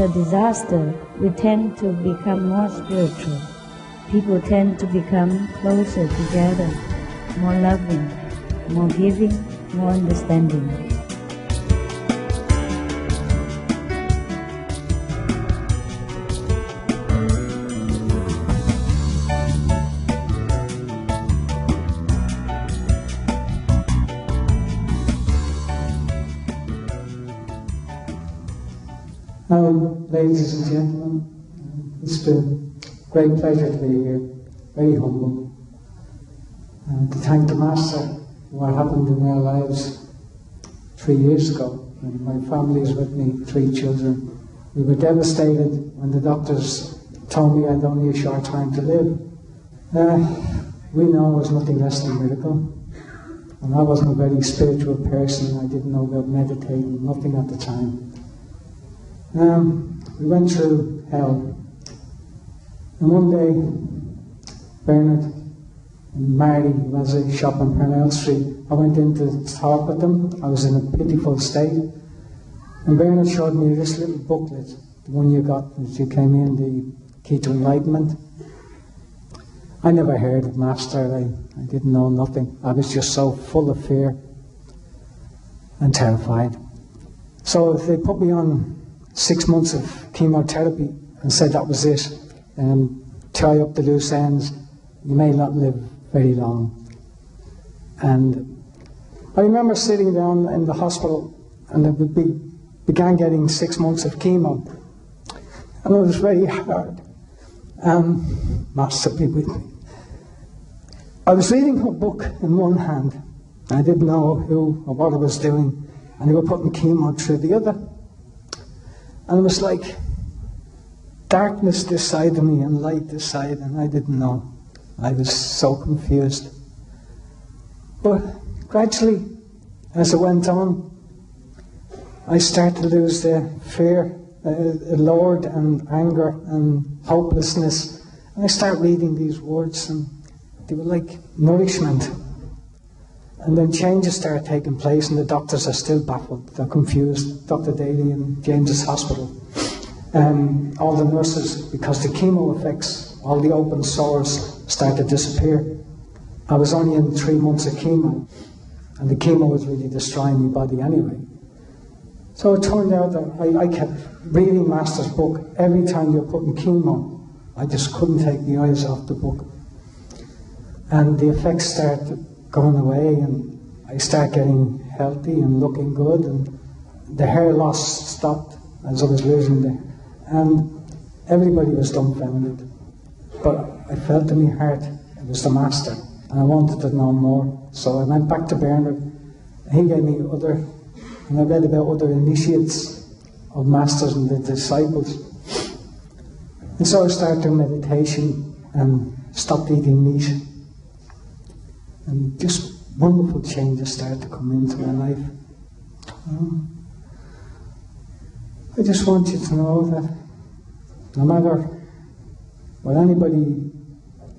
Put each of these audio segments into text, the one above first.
after disaster, we tend to become more spiritual. People tend to become closer together, more loving, more giving, more understanding. Ladies and gentlemen, it's been a great pleasure to be here, very humble, and to thank the Master for what happened in our lives 3 years ago. And my family is with me, 3 children. We were devastated when the doctors told me I had only a short time to live. We know it was nothing less than a miracle. And I wasn't a very spiritual person. I didn't know about meditating, nothing at the time. We went through hell. And one day, Bernard and Mary, who has a shop on Parnell Street, I went in to talk with them. I was in a pitiful state. And Bernard showed me this little booklet, the one you got as you came in, the Key to Enlightenment. I never heard of Master. I didn't know nothing. I was just so full of fear and terrified. So they put me on 6 months of chemotherapy and said that was it. Tie up the loose ends. You may not live very long. And I remember sitting down in the hospital and I began getting 6 months of chemo. And it was very hard. Master be with me. I was reading a book in one hand. I didn't know who or what I was doing. And they were putting chemo through the other. And it was like darkness this side of me and light this side, and I didn't know. I was so confused. But gradually, as it went on, I started to lose the fear, Lord, and anger and hopelessness. And I started reading these words, and they were like nourishment. And then changes started taking place, and the doctors are still baffled. They're confused. Dr. Daly in James's Hospital. All the nurses, because the chemo effects, all the open sores started to disappear. I was only in 3 months of chemo, and the chemo was really destroying my body anyway. So it turned out that I kept reading Master's book. Every time you're putting chemo, I just couldn't take my eyes off the book. And the effects started going away, and I started getting healthy and looking good, and the hair loss stopped as I was losing the hair. And everybody was dumbfounded. But I felt in my heart it was the Master, and I wanted to know more. So I went back to Bernard, and he gave me and I read about other initiates of Masters and the disciples. And so I started doing meditation and stopped eating meat. And just wonderful changes started to come into my life. I just want you to know that no matter what anybody,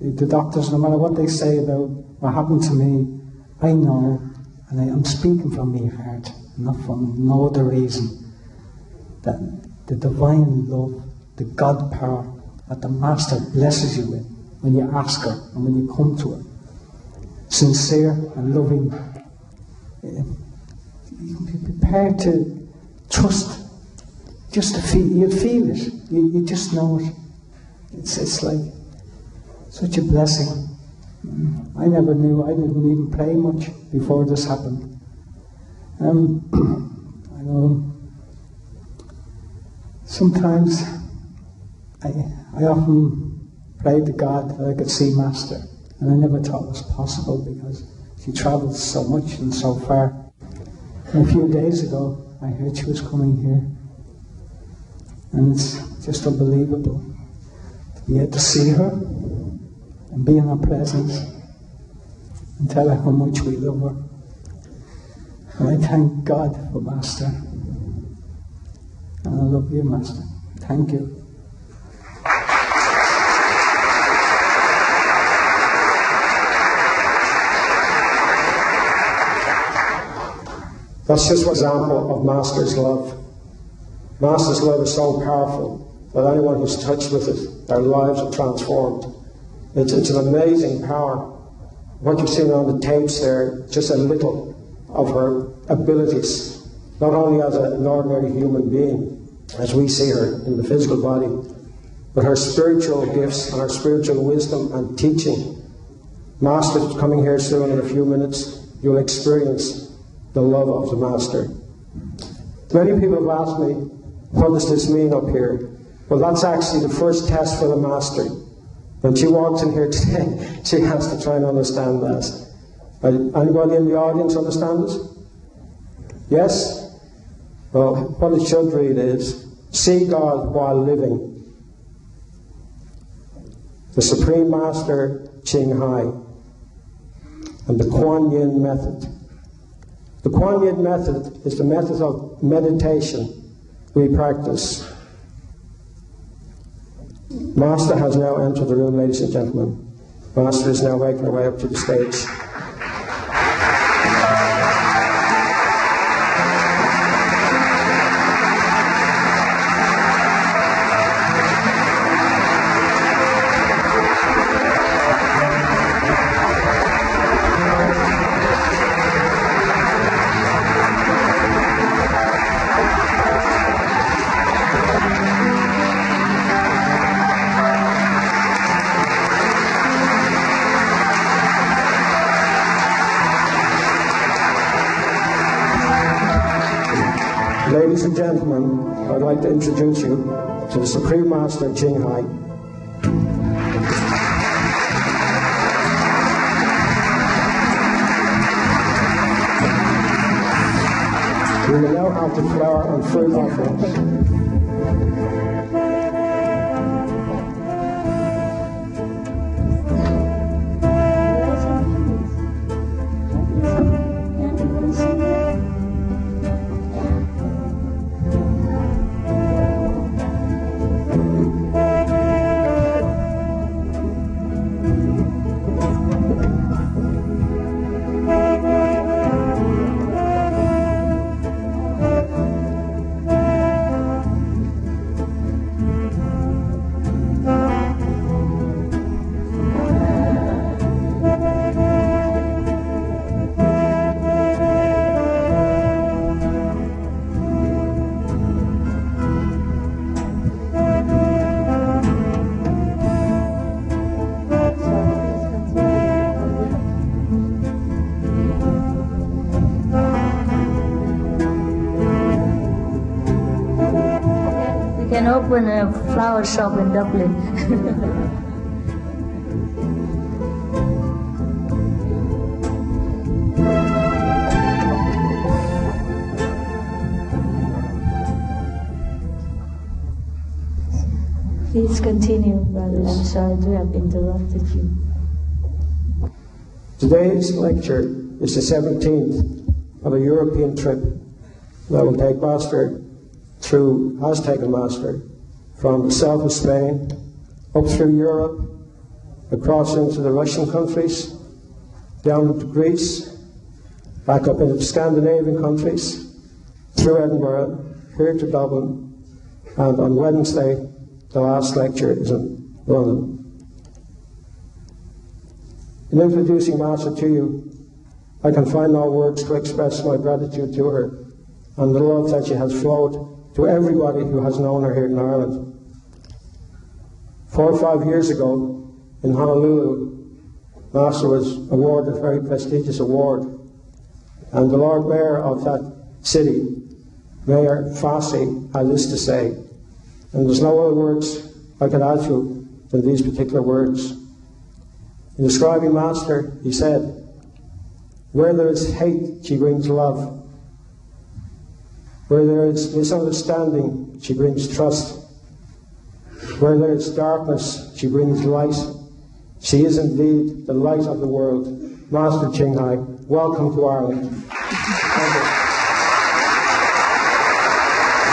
the doctors, no matter what they say about what happened to me, I know, and I'm speaking from my heart, not from no other reason, that the divine love, the God power that the Master blesses you with when you ask her and when you come to her, sincere and loving, you be prepared to trust, just to feel, you feel it, you just know it. It's like such a blessing. I never knew, I didn't even pray much before this happened. I know sometimes I often prayed to God that I could see Master, and I never thought it was possible because she travelled so much and so far. And a few days ago I heard she was coming here, and it's just unbelievable to be able to see her and be in her presence and tell her how much we love her. And I thank God for Master. And I love you, Master. Thank you. That's just one example of Master's love. Master's love is so powerful that anyone who's touched with it, their lives are transformed. It's an amazing power. What you've seen on the tapes there, just a little of her abilities, not only as an ordinary human being, as we see her in the physical body, but her spiritual gifts and her spiritual wisdom and teaching. Master's coming here soon in a few minutes. You'll experience the love of the Master. Many people have asked me, what does this mean up here? Well, that's actually the first test for the Master. When she walks in here today, she has to try and understand that. Anybody in the audience understand this? Yes? Well, what it should read is, see God while living. The Supreme Master, Ching Hai, and the Kuan Yin method. The Kuan Yin method is the method of meditation we practice. Master has now entered the room, ladies and gentlemen. Master is now making her way up to the stage. Ladies and gentlemen, I'd like to introduce you to the Supreme Master Ching Hai. We will now have the flower and fruit offerings. Can open a flower shop in Dublin. Please continue, brother. I'm sorry to have interrupted you. Today's lecture is the 17th of a European trip that will take Master through, has taken Master from the south of Spain, up through Europe, across into the Russian countries, down into Greece, back up into the Scandinavian countries, through Edinburgh, here to Dublin, and on Wednesday, the last lecture is in London. In introducing Master to you, I can find no words to express my gratitude to her and the love that she has flowed to everybody who has known her here in Ireland. 4 or 5 years ago, in Honolulu, Master was awarded a very prestigious award, and the Lord Mayor of that city, Mayor Fassi, had this to say, and there's no other words I could add to than these particular words. In describing Master, he said, "Where there is hate, she brings love. Where there is misunderstanding, she brings trust. Where there is darkness, she brings light. She is indeed the light of the world." Master Ching Hai, welcome to Ireland.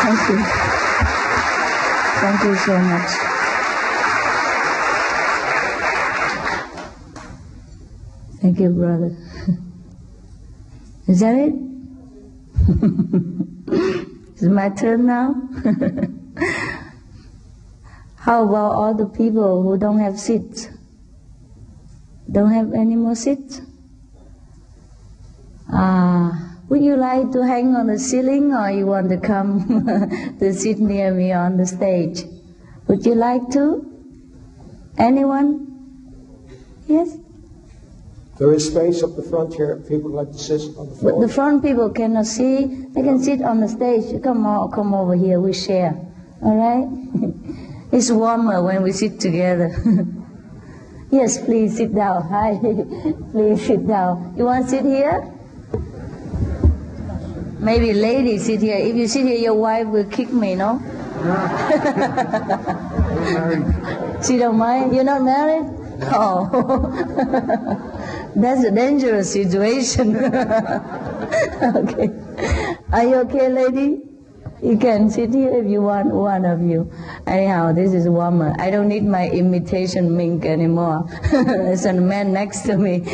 Thank you. Thank you so much. Thank you, brother. Is that it? It's my turn now. How about all the people who don't have seats? Don't have any more seats? Would you like to hang on the ceiling, or you want to come to sit near me on the stage? Would you like to? Anyone? Yes? There is space up the front here. People would like to sit on the floor. But the front people cannot see. They can sit on the stage. Come over here. We share. All right? It's warmer when we sit together. Yes, please sit down. Hi. Please sit down. You want to sit here? Maybe ladies sit here. If you sit here, your wife will kick me, no? She don't mind? You're not married? Oh. That's a dangerous situation. Okay. Are you okay, lady? You can sit here if you want, one of you. Anyhow, this is warmer. I don't need my imitation mink anymore. There's a man next to me.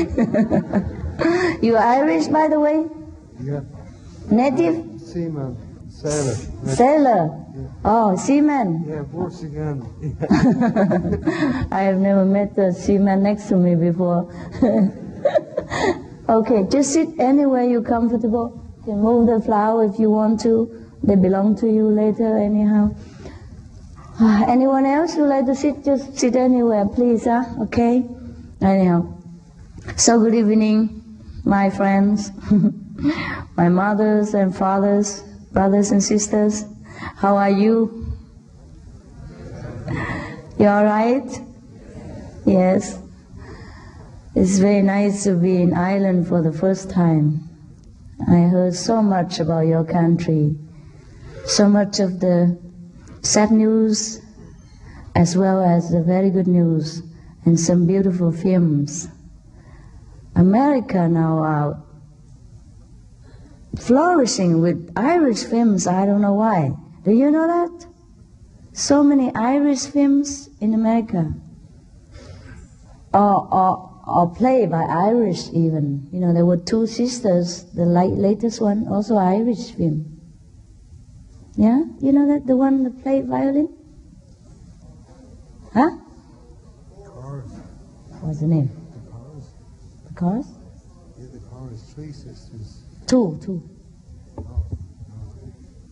You Irish, by the way? Yeah. Native? Seaman. Sailor. Sailor? Yeah. Oh, seaman? Yeah, once again. I have never met a seaman next to me before. Okay, just sit anywhere you're comfortable. You can move the flower if you want to. They belong to you later anyhow. Anyone else who like to sit? Just sit anywhere, please, huh? Okay? Anyhow. So good evening, my friends, my mothers and fathers, brothers and sisters. How are you? You all right? Yes. It's very nice to be in Ireland for the first time. I heard so much about your country, so much of the sad news as well as the very good news, and some beautiful films. America now are flourishing with Irish films. I don't know why. Do you know that? So many Irish films in America. Or played by Irish even. You know, there were two sisters, the latest one, also Irish film. Yeah? You know that, the one that played violin? Huh? Chorus. What's the name? The chorus. The chorus? Yeah, the chorus. Three sisters. Two. Oh, no.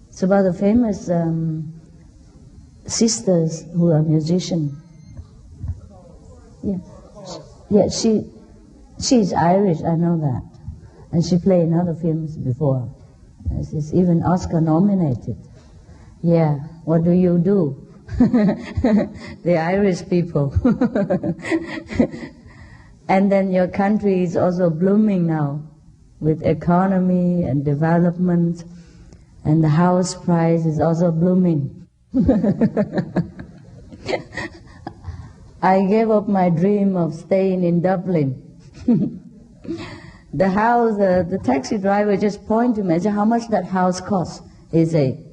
It's about the famous sisters who are musicians. Yeah. Yeah, she's Irish, I know that. And she played in other films before. She's even Oscar nominated. Yeah, what do you do? The Irish people. And then your country is also blooming now with economy and development, and the house price is also blooming. I gave up my dream of staying in Dublin. The house, the taxi driver just pointed to me and said, how much that house costs? He said,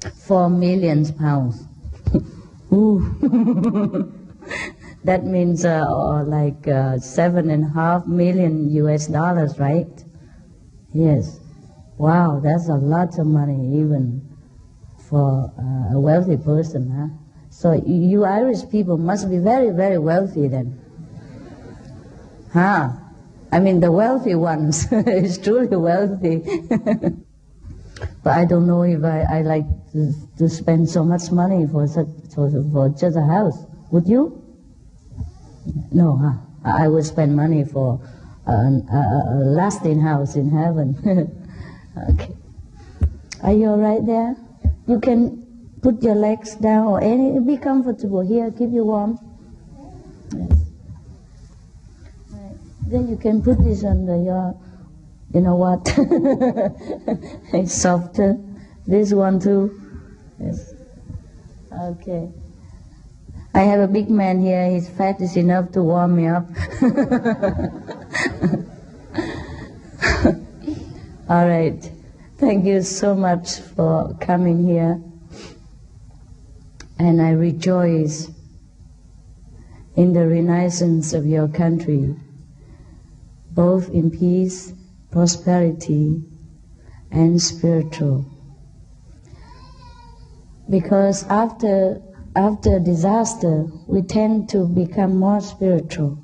£4 million. Ooh. That means like $7.5 million US, right? Yes. Wow, that's a lot of money even for a wealthy person, huh? So you Irish people must be very, very wealthy then. Huh? I mean, the wealthy ones is truly wealthy. But I don't know if I like to spend so much money for just a house. Would you? No, huh? I would spend money for a lasting house in heaven. Okay. Are you all right there? You can put your legs down or be comfortable here, keep you warm. Yes. Right. Then you can put this under your, you know what? It's softer. This one too. Yes. Okay. I have a big man here. His fat is enough to warm me up. All right. Thank you so much for coming here. And I rejoice in the renaissance of your country, both in peace, prosperity, and spiritual. Because after disaster, we tend to become more spiritual.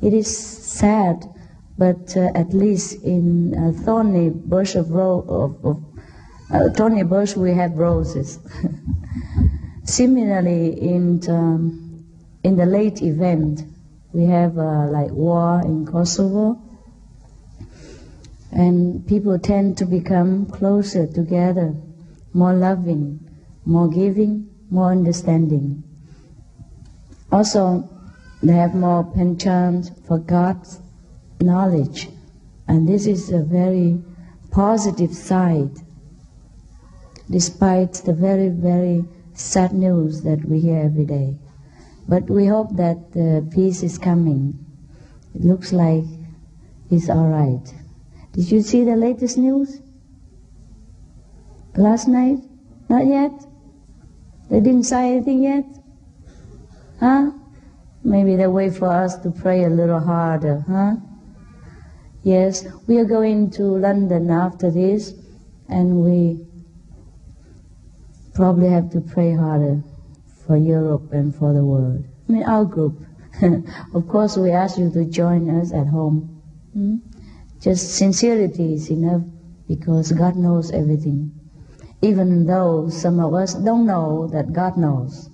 It is sad, but at least in a thorny bush thorny bush we have roses. Similarly, in the late event, we have like war in Kosovo, and people tend to become closer together, more loving, more giving, more understanding. Also, they have more penchant for God's knowledge, and this is a very positive side, despite the very, very sad news that we hear every day. But we hope that the peace is coming. It looks like it's all right. Did you see the latest news? Last night? Not yet? They didn't say anything yet? Huh? Maybe they wait for us to pray a little harder, huh? Yes, we are going to London after this, and we probably have to pray harder for Europe and for the world. I mean, our group. Of course, we ask you to join us at home. Just sincerity is enough, because God knows everything. Even though some of us don't know that God knows.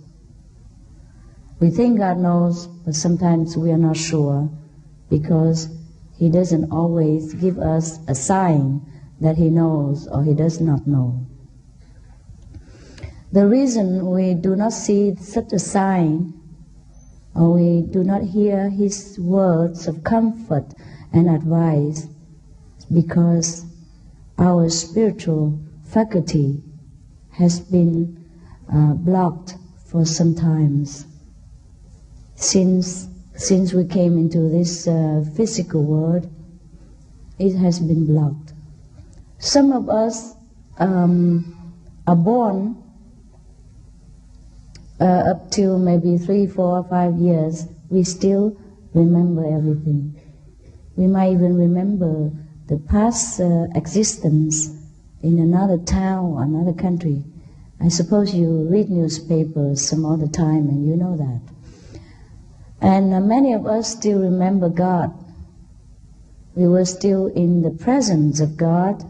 We think God knows, but sometimes we are not sure, because He doesn't always give us a sign that He knows or He does not know. The reason we do not see such a sign, or we do not hear His words of comfort and advice, is because our spiritual faculty has been blocked for some times. Since we came into this physical world, it has been blocked. Some of us are born up to maybe 3, 4, 5 years. We still remember everything. We might even remember the past existence in another town or another country. I suppose you read newspapers some other time and you know that. And many of us still remember God. We were still in the presence of God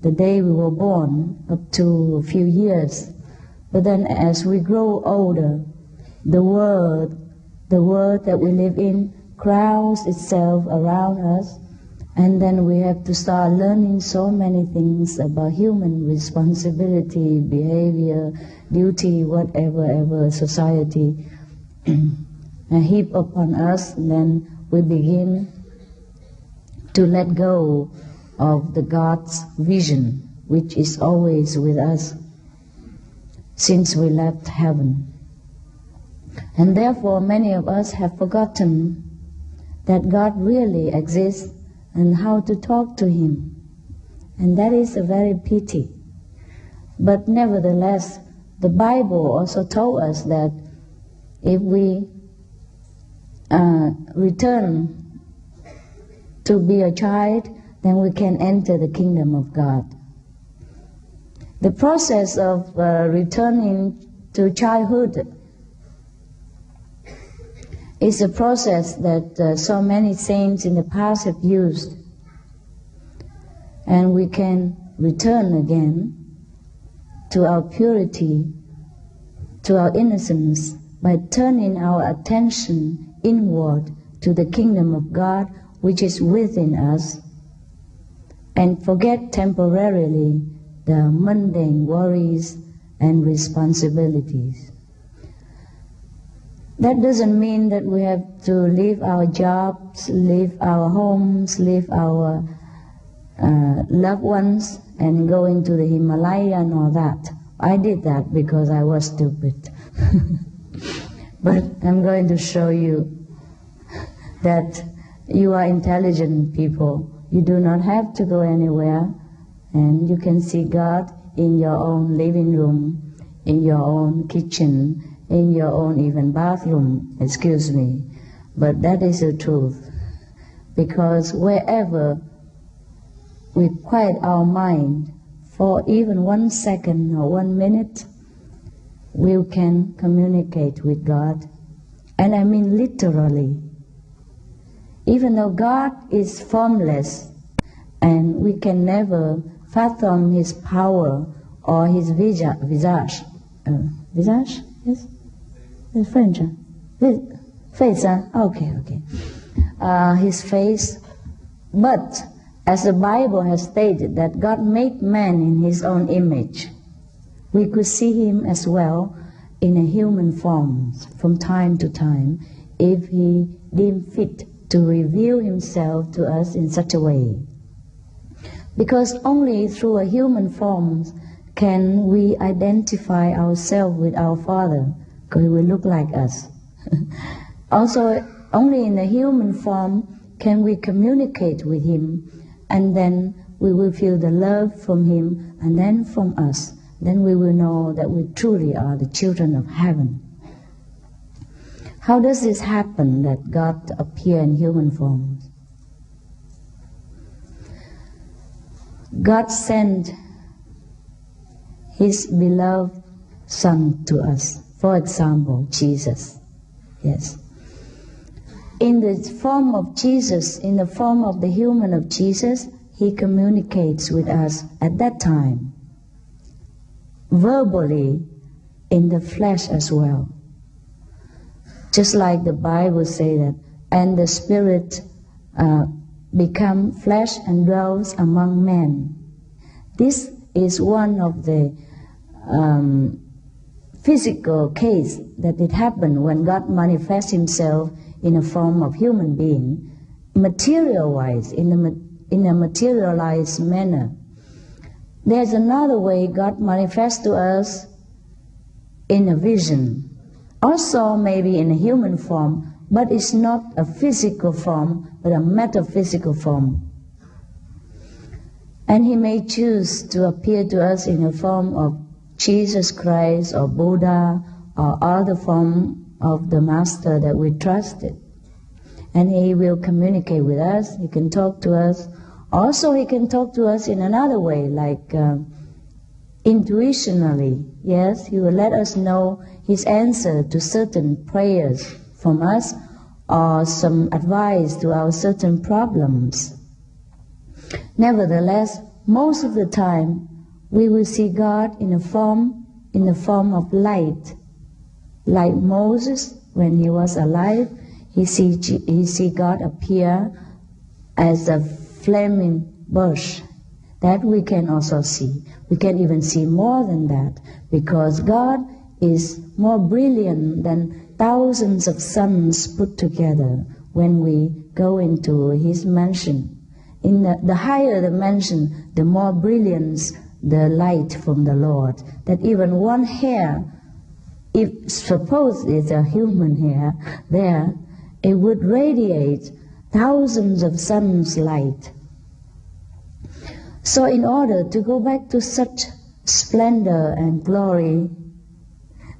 the day we were born, up to a few years. But then as we grow older, the world that we live in crowds itself around us, and then we have to start learning so many things about human responsibility, behavior, duty, whatever society heap upon us, and then we begin to let go of the God's vision, which is always with us since we left heaven. And therefore many of us have forgotten that God really exists and how to talk to Him. And that is a very pity. But nevertheless, the Bible also told us that if we return to be a child, then we can enter the kingdom of God. The process of returning to childhood is a process that so many saints in the past have used. And we can return again to our purity, to our innocence, by turning our attention inward to the kingdom of God which is within us, and forget temporarily the mundane worries and responsibilities. That doesn't mean that we have to leave our jobs, leave our homes, leave our loved ones and go into the Himalaya and all that. I did that because I was stupid. But I'm going to show you that you are intelligent people. You do not have to go anywhere, and you can see God in your own living room, in your own kitchen, in your own even bathroom, excuse me. But that is the truth. Because wherever we quiet our mind for even 1 second or 1 minute, we can communicate with God. And I mean literally. Even though God is formless and we can never fathom His power or His visage. Visage? Yes? It's French. Face, okay. His face. But as the Bible has stated that God made man in His own image, we could see Him as well in a human form from time to time if He deemed fit to reveal Himself to us in such a way. Because only through a human form can we identify ourselves with our Father, because He will look like us. Also, only in a human form can we communicate with Him, and then we will feel the love from Him, and then from us. Then we will know that we truly are the children of heaven. How does this happen, that God appears in human form? God sent His beloved Son to us. For example, Jesus. Yes. In the form of Jesus, in the form of the human of Jesus, He communicates with us at that time, verbally, in the flesh as well. Just like the Bible says that, and the Spirit become flesh and dwells among men. This is one of the physical case that it happened when God manifests Himself in a form of human being, material-wise, in a materialized manner. There's another way God manifests to us in a vision, also maybe in a human form, but it's not a physical form, but a metaphysical form. And He may choose to appear to us in a form of Jesus Christ or Buddha or other form of the Master that we trusted. And He will communicate with us, He can talk to us. Also He can talk to us in another way, like intuitionally. Yes, He will let us know His answer to certain prayers from us, or some advice to our certain problems. Nevertheless, most of the time we will see God in the form of light. Like Moses, when he was alive, he see God appear as a flaming bush. That we can also see. We can even see more than that, because God is more brilliant than thousands of suns put together when we go into His mansion. In the higher the mansion, the more brilliance the light from the Lord, that even one hair, if suppose it's a human hair there, it would radiate thousands of suns' light. So in order to go back to such splendor and glory,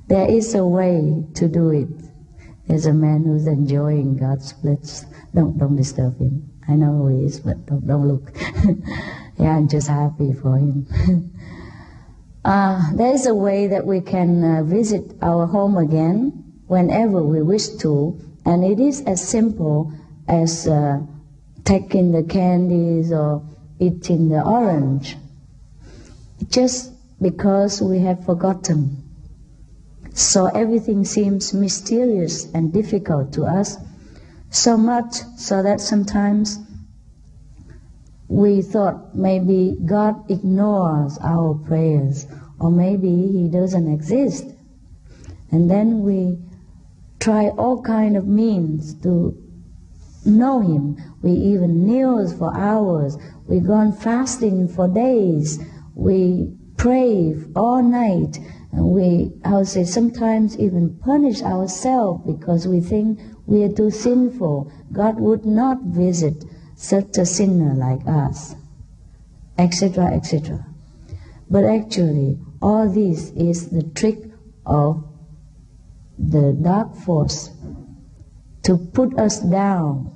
there is a way to do it. There's a man who's enjoying God's bliss. Don't disturb him. I know who he is, but don't look. Yeah, I'm just happy for him. There is a way that we can visit our home again whenever we wish to, and it is as simple as taking the candies or eating the orange, just because we have forgotten. So everything seems mysterious and difficult to us, so much so that sometimes we thought maybe God ignores our prayers, or maybe He doesn't exist. And then we try all kind of means to know Him. We even kneel for hours. We go on fasting for days. We pray all night. And we, sometimes even punish ourselves because we think we are too sinful. God would not visit such a sinner like us, etc., etc. But actually, all this is the trick of the dark force to put us down,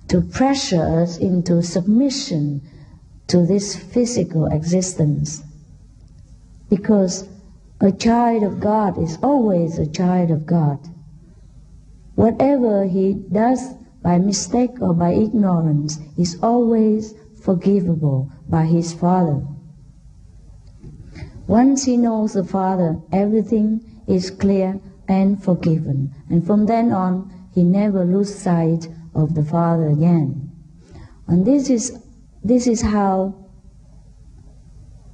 to pressure us into submission to this physical existence. Because A child of God is always a child of God. Whatever he does by mistake or by ignorance is always forgivable by his Father. Once he knows the Father, everything is clear and forgiven. And from then on, he never loses sight of the Father again. And this is how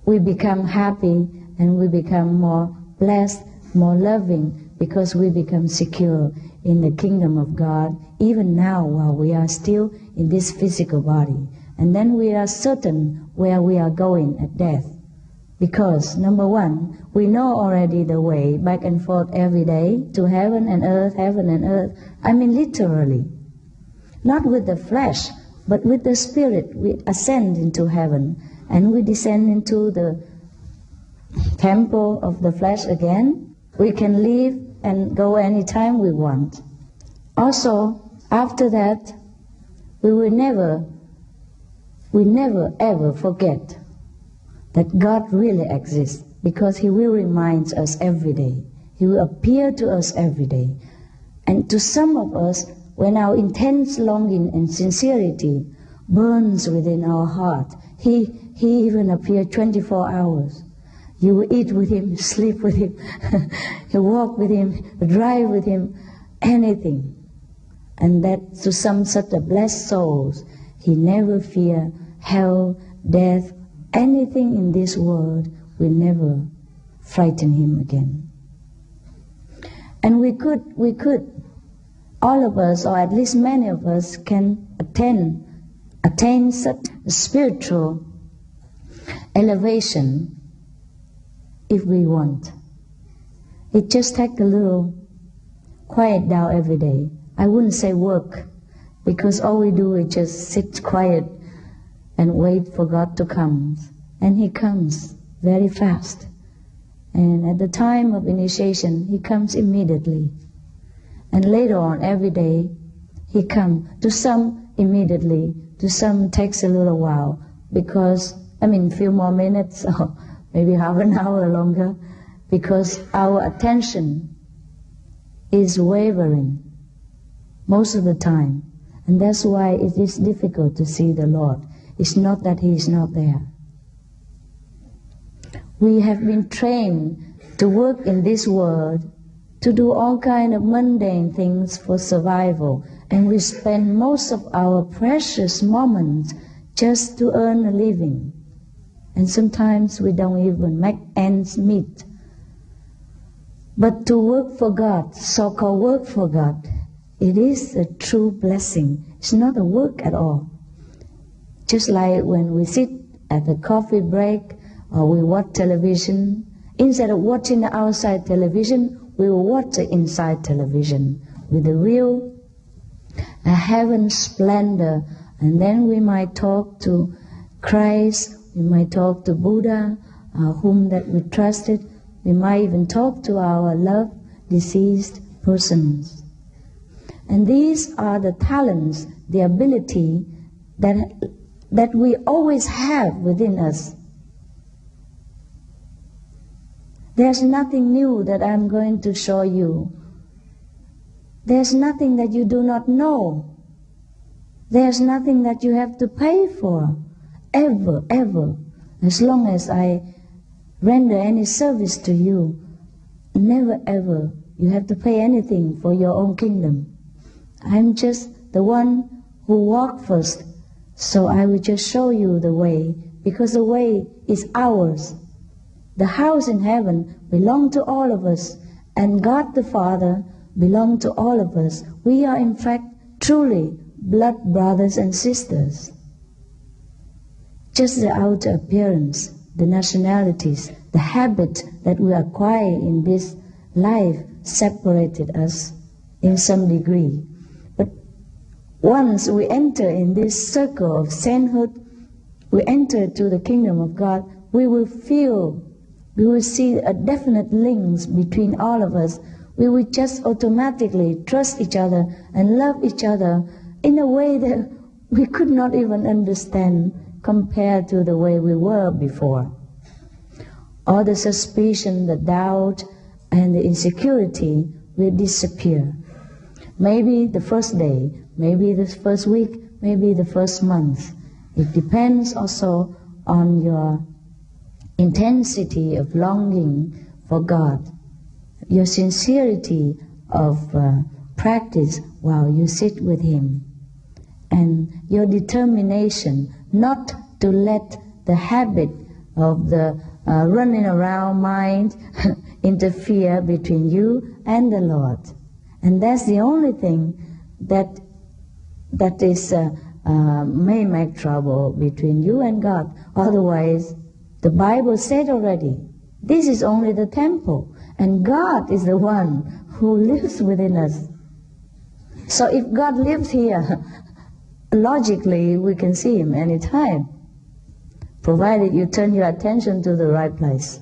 we become happy and we become more blessed, more loving, because we become secure in the kingdom of God, even now while we are still in this physical body. And then we are certain where we are going at death. Because, number one, we know already the way back and forth every day to heaven and earth, heaven and earth. I mean literally. Not with the flesh, but with the spirit. We ascend into heaven and we descend into the temple of the flesh again. We can leave and go anytime we want. Also, after that, we never ever forget that God really exists, because He will remind us every day. He will appear to us every day. And to some of us, when our intense longing and sincerity burns within our heart, He even appears 24 hours. You will eat with Him, sleep with Him, you walk with Him, drive with Him, anything. And that to some such a blessed souls, he never fear hell, death, anything in this world will never frighten him again. And we could, all of us, or at least many of us, can attain such a spiritual elevation if we want. It just takes a little quiet down every day. I wouldn't say work, because all we do is just sit quiet and wait for God to come. And He comes very fast. And at the time of initiation, He comes immediately. And later on, every day, He comes. To some, immediately. To some, takes a little while. Because, a few more minutes, or maybe half an hour longer. Because our attention is wavering most of the time. And that's why it is difficult to see the Lord. It's not that He is not there. We have been trained to work in this world, to do all kind of mundane things for survival, and we spend most of our precious moments just to earn a living. And sometimes we don't even make ends meet. But to work for God, so-called work for God, it is a true blessing. It's not a work at all. Just like when we sit at the coffee break or we watch television, instead of watching the outside television, we will watch the inside television with the real heaven splendor. And then we might talk to Christ, we might talk to Buddha, whom that we trusted. We might even talk to our loved deceased persons. And these are the talents, the ability that we always have within us. There's nothing new that I'm going to show you. There's nothing that you do not know. There's nothing that you have to pay for, ever, ever. As long as I render any service to you, never ever you have to pay anything for your own kingdom. I'm just the one who walked first, so I will just show you the way, because the way is ours. The house in heaven belongs to all of us, and God the Father belongs to all of us. We are in fact truly blood brothers and sisters. Just the outer appearance, the nationalities, the habit that we acquire in this life separated us in some degree. But once we enter in this circle of sainthood, we enter to the kingdom of God, we will see a definite links between all of us. We will just automatically trust each other and love each other in a way that we could not even understand compared to the way we were before. all the suspicion, the doubt, and the insecurity will disappear. Maybe the first day, maybe the first week, maybe the first month. It depends also on your intensity of longing for God, your sincerity of practice while you sit with Him, and your determination not to let the habit of the running around mind interfere between you and the Lord. And that's the only thing that may make trouble between you and God. Otherwise, the Bible said already, this is only the temple, and God is the one who lives within us. So if God lives here, logically we can see Him anytime, provided you turn your attention to the right place.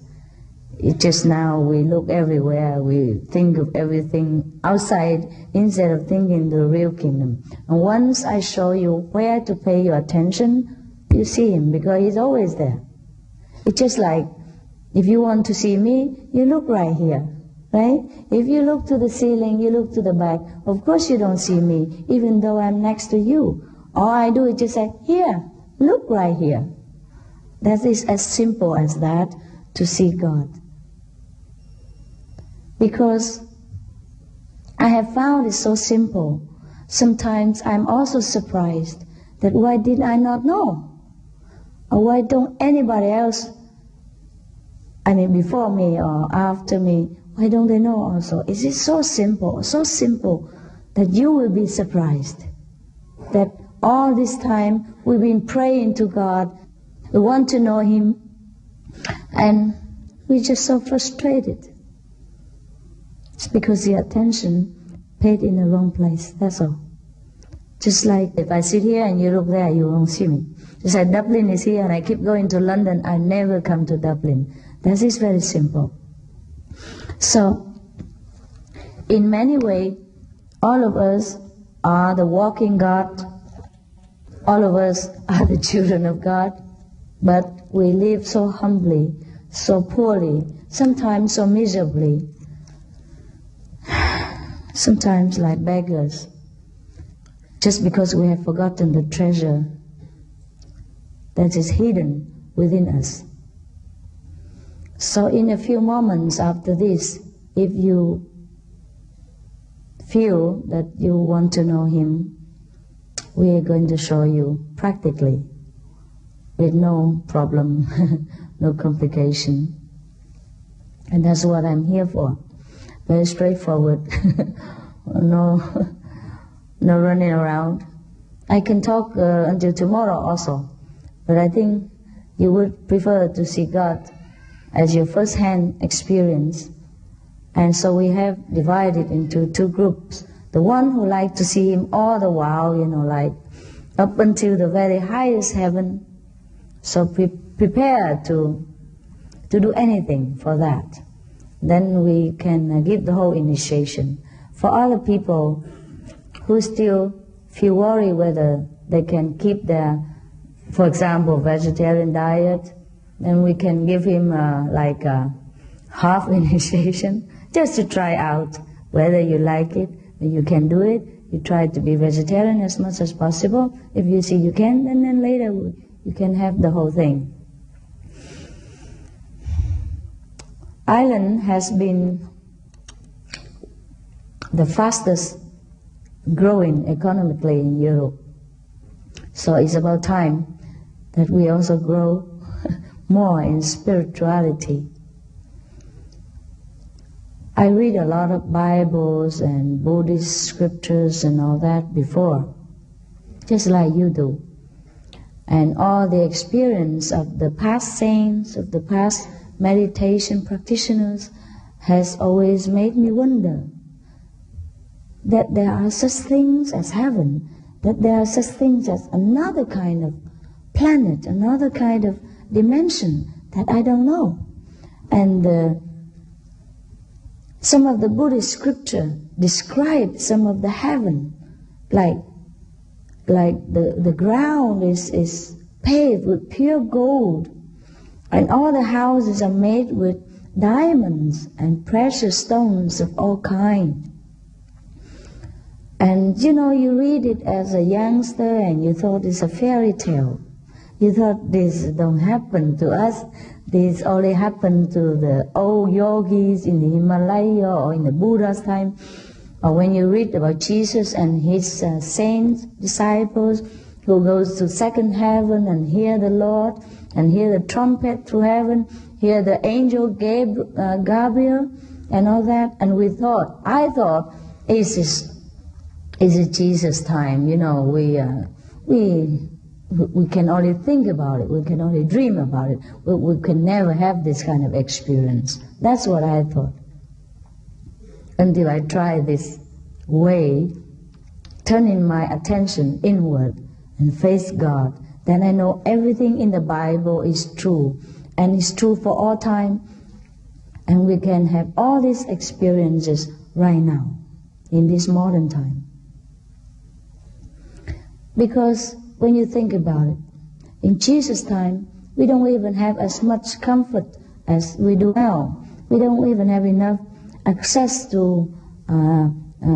It's just now we look everywhere, we think of everything outside instead of thinking the real kingdom. And once I show you where to pay your attention, you see Him, because He's always there. It's just like, if you want to see me, you look right here, right? If you look to the ceiling, you look to the back, of course you don't see me, even though I'm next to you. All I do is just say, here, look right here. That is as simple as that, to see God. Because I have found it so simple. Sometimes I'm also surprised that why did I not know? Or why don't anybody else, before me or after me, why don't they know also? Is it so simple that you will be surprised that all this time we've been praying to God, we want to know Him, and we're just so frustrated. It's because the attention paid in the wrong place, that's all. Just like if I sit here and you look there, you won't see me. Just like Dublin is here and I keep going to London, I never come to Dublin. That is very simple. So, in many ways, all of us are the walking God. All of us are the children of God. But we live so humbly, so poorly, sometimes so miserably, sometimes like beggars, just because we have forgotten the treasure that is hidden within us. So in a few moments after this, if you feel that you want to know Him, we are going to show you practically, with no problem, no complication. And that's what I'm here for. Very straightforward. No running around. I can talk until tomorrow also, but I think you would prefer to see God as your first-hand experience. And so we have divided into two groups. The one who like to see Him all the while, like up until the very highest heaven. So prepare to do anything for that. Then we can give the whole initiation. For other people who still feel worried whether they can keep their, for example, vegetarian diet, then we can give him like a half initiation, just to try out whether you like it, and you can do it. You try to be vegetarian as much as possible. If you see you can, then later you can have the whole thing. Ireland has been the fastest growing economically in Europe. So it's about time that we also grow more in spirituality. I read a lot of Bibles and Buddhist scriptures and all that before, just like you do. And all the experience of the past saints, of the past meditation practitioners, has always made me wonder that there are such things as heaven, that there are such things as another kind of planet, another kind of dimension that I don't know. And some of the Buddhist scripture describe some of the heaven, like the ground is paved with pure gold, And all the houses are made with diamonds and precious stones of all kinds. And you read it as a youngster and you thought it's a fairy tale. You thought this don't happen to us. This only happened to the old yogis in the Himalaya or in the Buddha's time. Or when you read about Jesus and his saints, disciples, who goes to second heaven and hear the Lord, and hear the trumpet through heaven, hear the angel Gabriel, and all that. And I thought, is it Jesus' time? We can only think about it. We can only dream about it. We can never have this kind of experience. That's what I thought. Until I tried this way, turning my attention inward and face God, then I know everything in the Bible is true, and it's true for all time, and we can have all these experiences right now, in this modern time. Because when you think about it, in Jesus' time, we don't even have as much comfort as we do now. We don't even have enough access to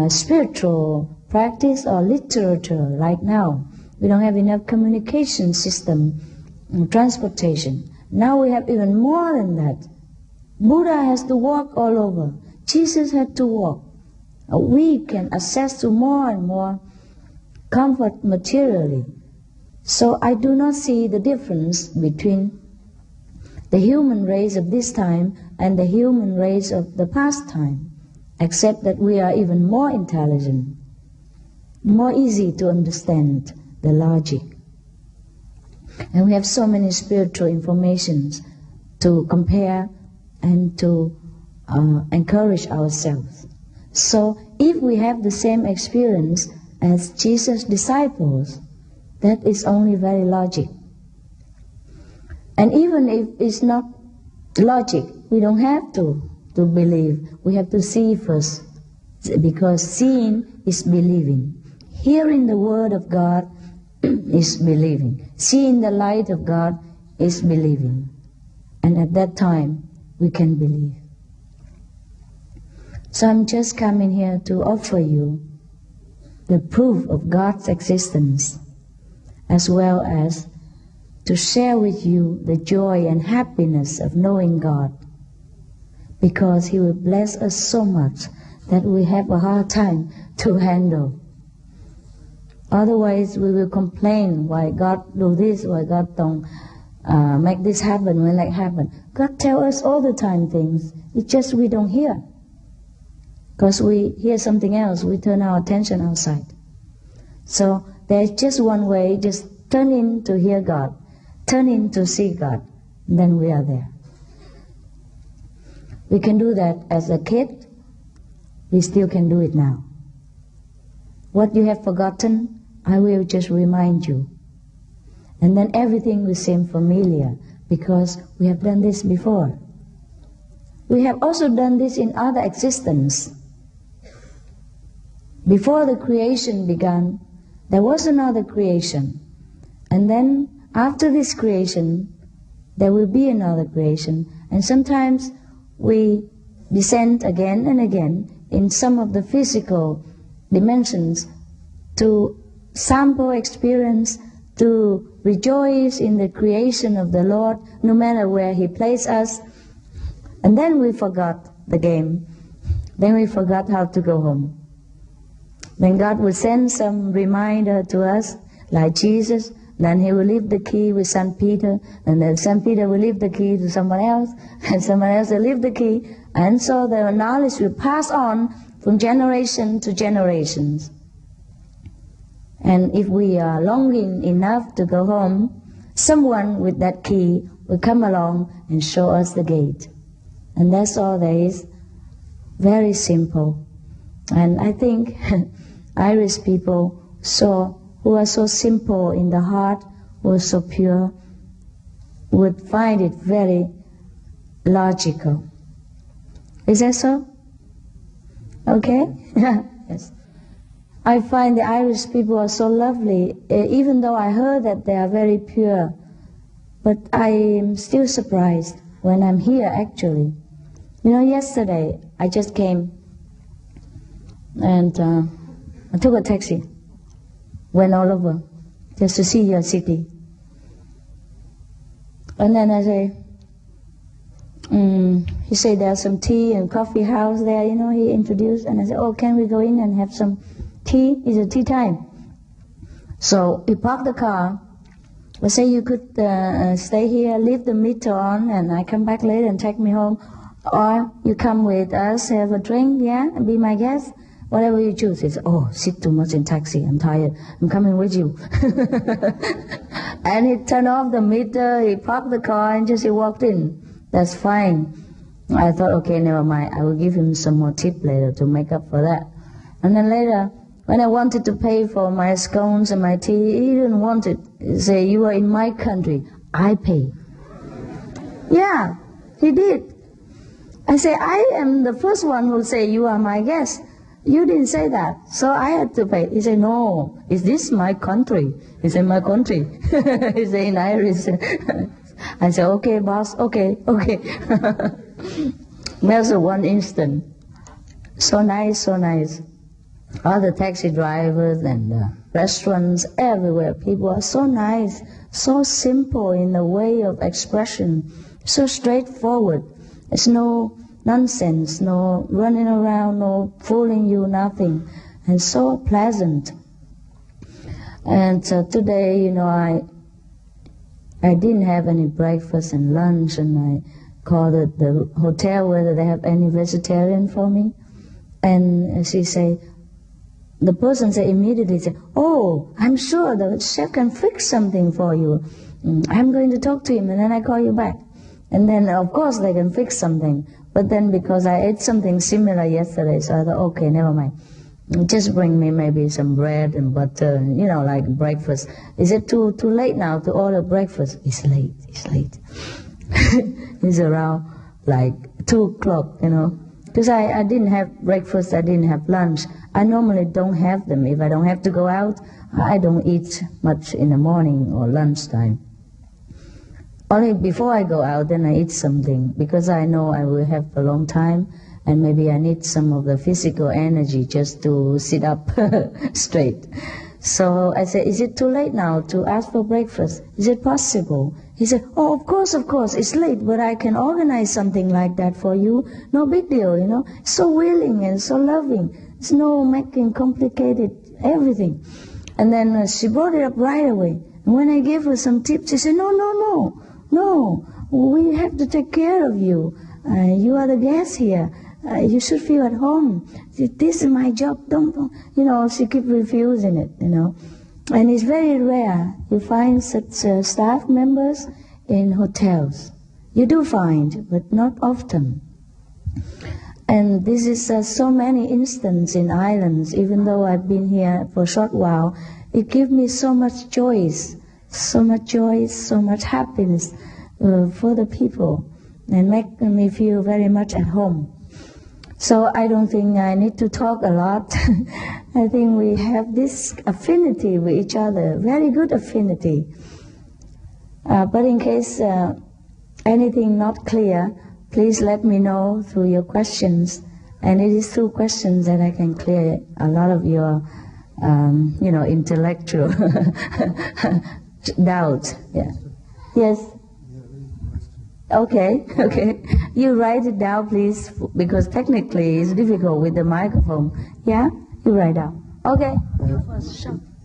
spiritual practice or literature like now. We don't have enough communication system and transportation. Now we have even more than that. Buddha has to walk all over. Jesus had to walk. We can access to more and more comfort materially. So I do not see the difference between the human race of this time and the human race of the past time, except that we are even more intelligent, more easy to understand the logic. And we have so many spiritual informations to compare and to encourage ourselves. So if we have the same experience as Jesus' disciples, that is only very logic. And even if it's not logic, we don't have to believe. We have to see first, because seeing is believing. Hearing the word of God is believing. Seeing the light of God is believing. And at that time, we can believe. So I'm just coming here to offer you the proof of God's existence, as well as to share with you the joy and happiness of knowing God, because He will bless us so much that we have a hard time to handle. Otherwise, we will complain why God do this, why God don't make this happen, when that happen. God tells us all the time things. It's just we don't hear. Because we hear something else, we turn our attention outside. So there's just one way, just turn in to hear God, turn in to see God, and then we are there. We can do that as a kid, we still can do it now. What you have forgotten, I will just remind you. And then everything will seem familiar, because we have done this before. We have also done this in other existence. Before the creation began, there was another creation. And then after this creation, there will be another creation. And sometimes we descend again and again in some of the physical dimensions to sample experience, to rejoice in the creation of the Lord, no matter where He placed us. And then we forgot the game. Then we forgot how to go home. Then God will send some reminder to us, like Jesus. Then He will leave the key with St. Peter, and then St. Peter will leave the key to someone else, and someone else will leave the key. And so the knowledge will pass on from generation to generations. And if we are longing enough to go home, someone with that key will come along and show us the gate. And that's all there is. Very simple. And I think Irish people who are so simple in the heart, who are so pure, would find it very logical. Is that so? Okay? Yes. I find the Irish people are so lovely, even though I heard that they are very pure, But I am still surprised when I'm here actually. You know, yesterday I just came and I took a taxi, went all over just to see your city. And then I say, he said there's some tea and coffee house there, you know, he introduced, and I said, oh, can we go in and have some tea? It's a tea time. So he parked the car. I say you could stay here, leave the meter on, and I come back later and take me home. Or you come with us, have a drink, yeah, and be my guest. Whatever you choose. He said, oh, sit too much in taxi, I'm tired, I'm coming with you. And he turned off the meter, he parked the car, and just he walked in. That's fine. I thought, okay, never mind, I will give him some more tip later to make up for that. And then later, when I wanted to pay for my scones and my tea, he didn't want it. He said, you are in my country, I pay. Yeah, he did. I say, I am the first one who say, you are my guest. You didn't say that, so I had to pay. He said, no, is this my country? He said, my country. He said in Irish. I said, okay, boss, okay. There's one instant. So nice, so nice. All the taxi drivers and restaurants everywhere, people are so nice, so simple in the way of expression, so straightforward. There's no nonsense, no running around, no fooling you, nothing, and so pleasant. And today, you know, I didn't have any breakfast and lunch, and I called the hotel whether they have any vegetarian for me, and she say, the person said immediately, say, oh, I'm sure the chef can fix something for you. I'm going to talk to him, and then I call you back. And then, of course, they can fix something. But then because I ate something similar yesterday, so I thought, okay, never mind. Just bring me maybe some bread and butter, you know, like breakfast. Is it too late now to order breakfast? It's late. It's around like 2 o'clock, you know. Because I didn't have breakfast, I didn't have lunch. I normally don't have them. If I don't have to go out, I don't eat much in the morning or lunchtime. Only before I go out, then I eat something, because I know I will have a long time, and maybe I need some of the physical energy just to sit up straight. So I said, is it too late now to ask for breakfast? Is it possible? He said, oh, of course, it's late, but I can organize something like that for you. No big deal, you know. So willing and so loving. It's no making complicated everything. And then she brought it up right away. And when I gave her some tips, she said, no, we have to take care of you. You are the guest here. You should feel at home. This is my job. Don't, you know, she kept refusing it, you know. And it's very rare you find such staff members in hotels. You do find, but not often. And this is so many instances in islands. Even though I've been here for a short while, it gives me so much joy, so much happiness for the people, and make me feel very much at home. So I don't think I need to talk a lot. I think we have this affinity with each other, very good affinity. But in case anything not clear, please let me know through your questions. And it is through questions that I can clear a lot of your, you know, intellectual doubts. Yeah. Yes. Okay. You write it down, please, because technically it's difficult with the microphone. Yeah? You write down. Okay.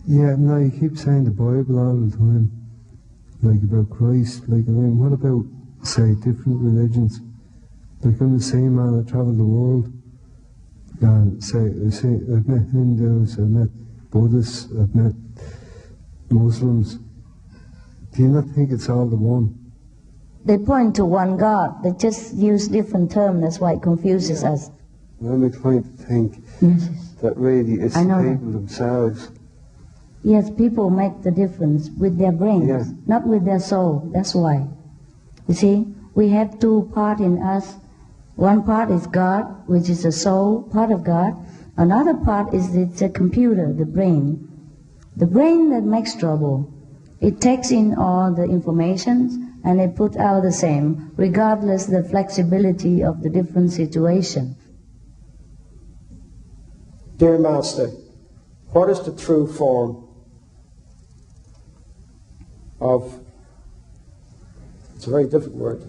Yeah, no, you keep saying the Bible all the time, like about Christ. Like, I mean, what about, say, different religions? Like, I'm the same man, I travel the world, and say, I've met Hindus, I've met Buddhists, I've met Muslims. Do you not think it's all the one? They point to one God. They just use different terms. That's why it confuses us. I'm inclined to think that really it's the people themselves. Yes, people make the difference with their brains, not with their soul. That's why. You see, we have 2 parts in us. One part is God, which is the soul, part of God. Another part is the computer, the brain. The brain that makes trouble. It takes in all the information, and it put out the same, regardless the flexibility of the different situation. Dear Master, what is the true form of, it's a very difficult word.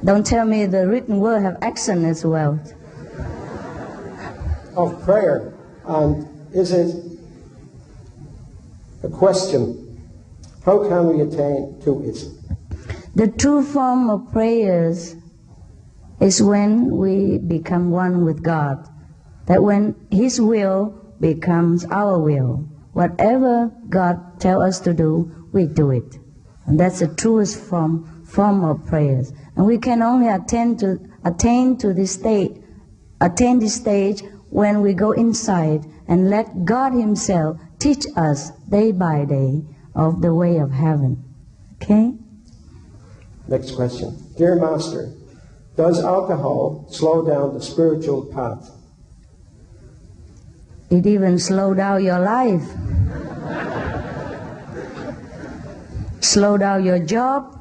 Don't tell me the written word have accent as well. Of prayer, and is it a question? How can we attain to it? The true form of prayers is when we become one with God. That when His will becomes our will. Whatever God tells us to do, we do it. And that's the truest form of prayers. And we can only attain this stage when we go inside and let God Himself teach us day by day of the way of heaven. Okay? Next question. Dear Master, does alcohol slow down the spiritual path? It even slow down your life. Slow down your job.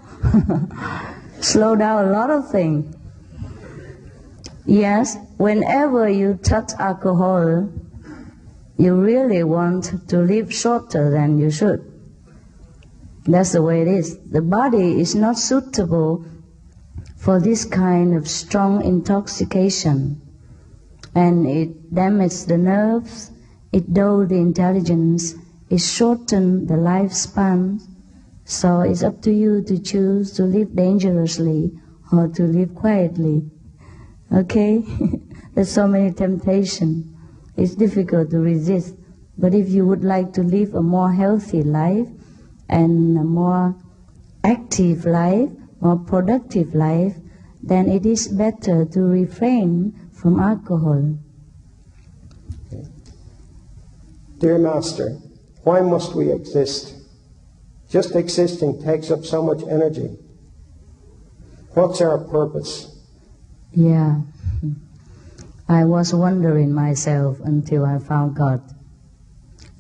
Slow down a lot of things. Yes, whenever you touch alcohol, you really want to live shorter than you should. That's the way it is. The body is not suitable for this kind of strong intoxication. And it damages the nerves, it dulls the intelligence, it shortens the lifespan. So it's up to you to choose to live dangerously or to live quietly. Okay? There's so many temptations. It's difficult to resist. But if you would like to live a more healthy life and a more active life, more productive life, then it is better to refrain from alcohol. Okay. Dear Master, why must we exist? Just existing takes up so much energy. What's our purpose? Yeah. I was wondering myself until I found God.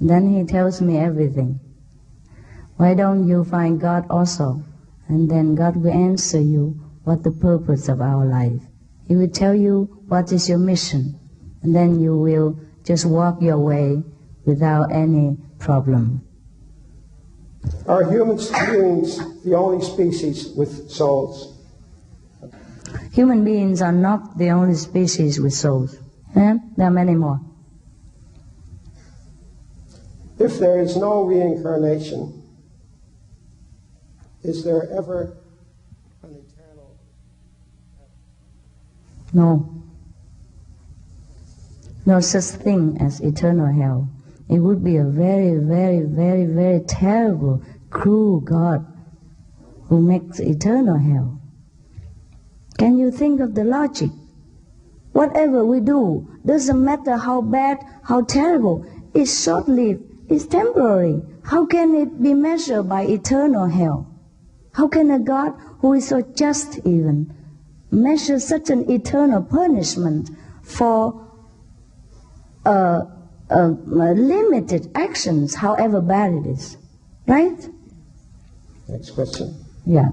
Then He tells me everything. Why don't you find God also? And then God will answer you what the purpose of our life. He will tell you what is your mission. And then you will just walk your way without any problem. Are human beings the only species with souls? Human beings are not the only species with souls. There are many more. If there is no reincarnation, is there ever an eternal heaven? No. No such thing as eternal hell. It would be a very, very, very, very terrible, cruel God who makes eternal hell. Can you think of the logic? Whatever we do, doesn't matter how bad, how terrible, it's short-lived, it's temporary. How can it be measured by eternal hell? How can a God who is so just even measure such an eternal punishment for limited actions, however bad it is? Right? Next question. Yeah.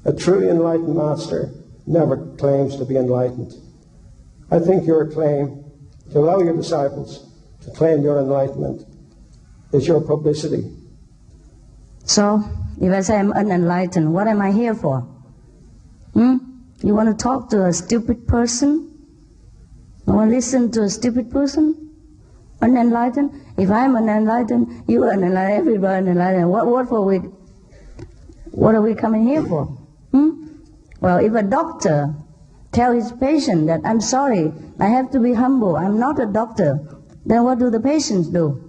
A truly enlightened master never claims to be enlightened. I think your claim to allow your disciples to claim your enlightenment is your publicity. So, if I say I'm unenlightened, what am I here for? You want to talk to a stupid person? You want to listen to a stupid person? Unenlightened? If I'm unenlightened, you are unenlightened, everybody unenlightened. What are we coming here for? Well, if a doctor tells his patient that, I'm sorry, I have to be humble, I'm not a doctor, then what do the patients do?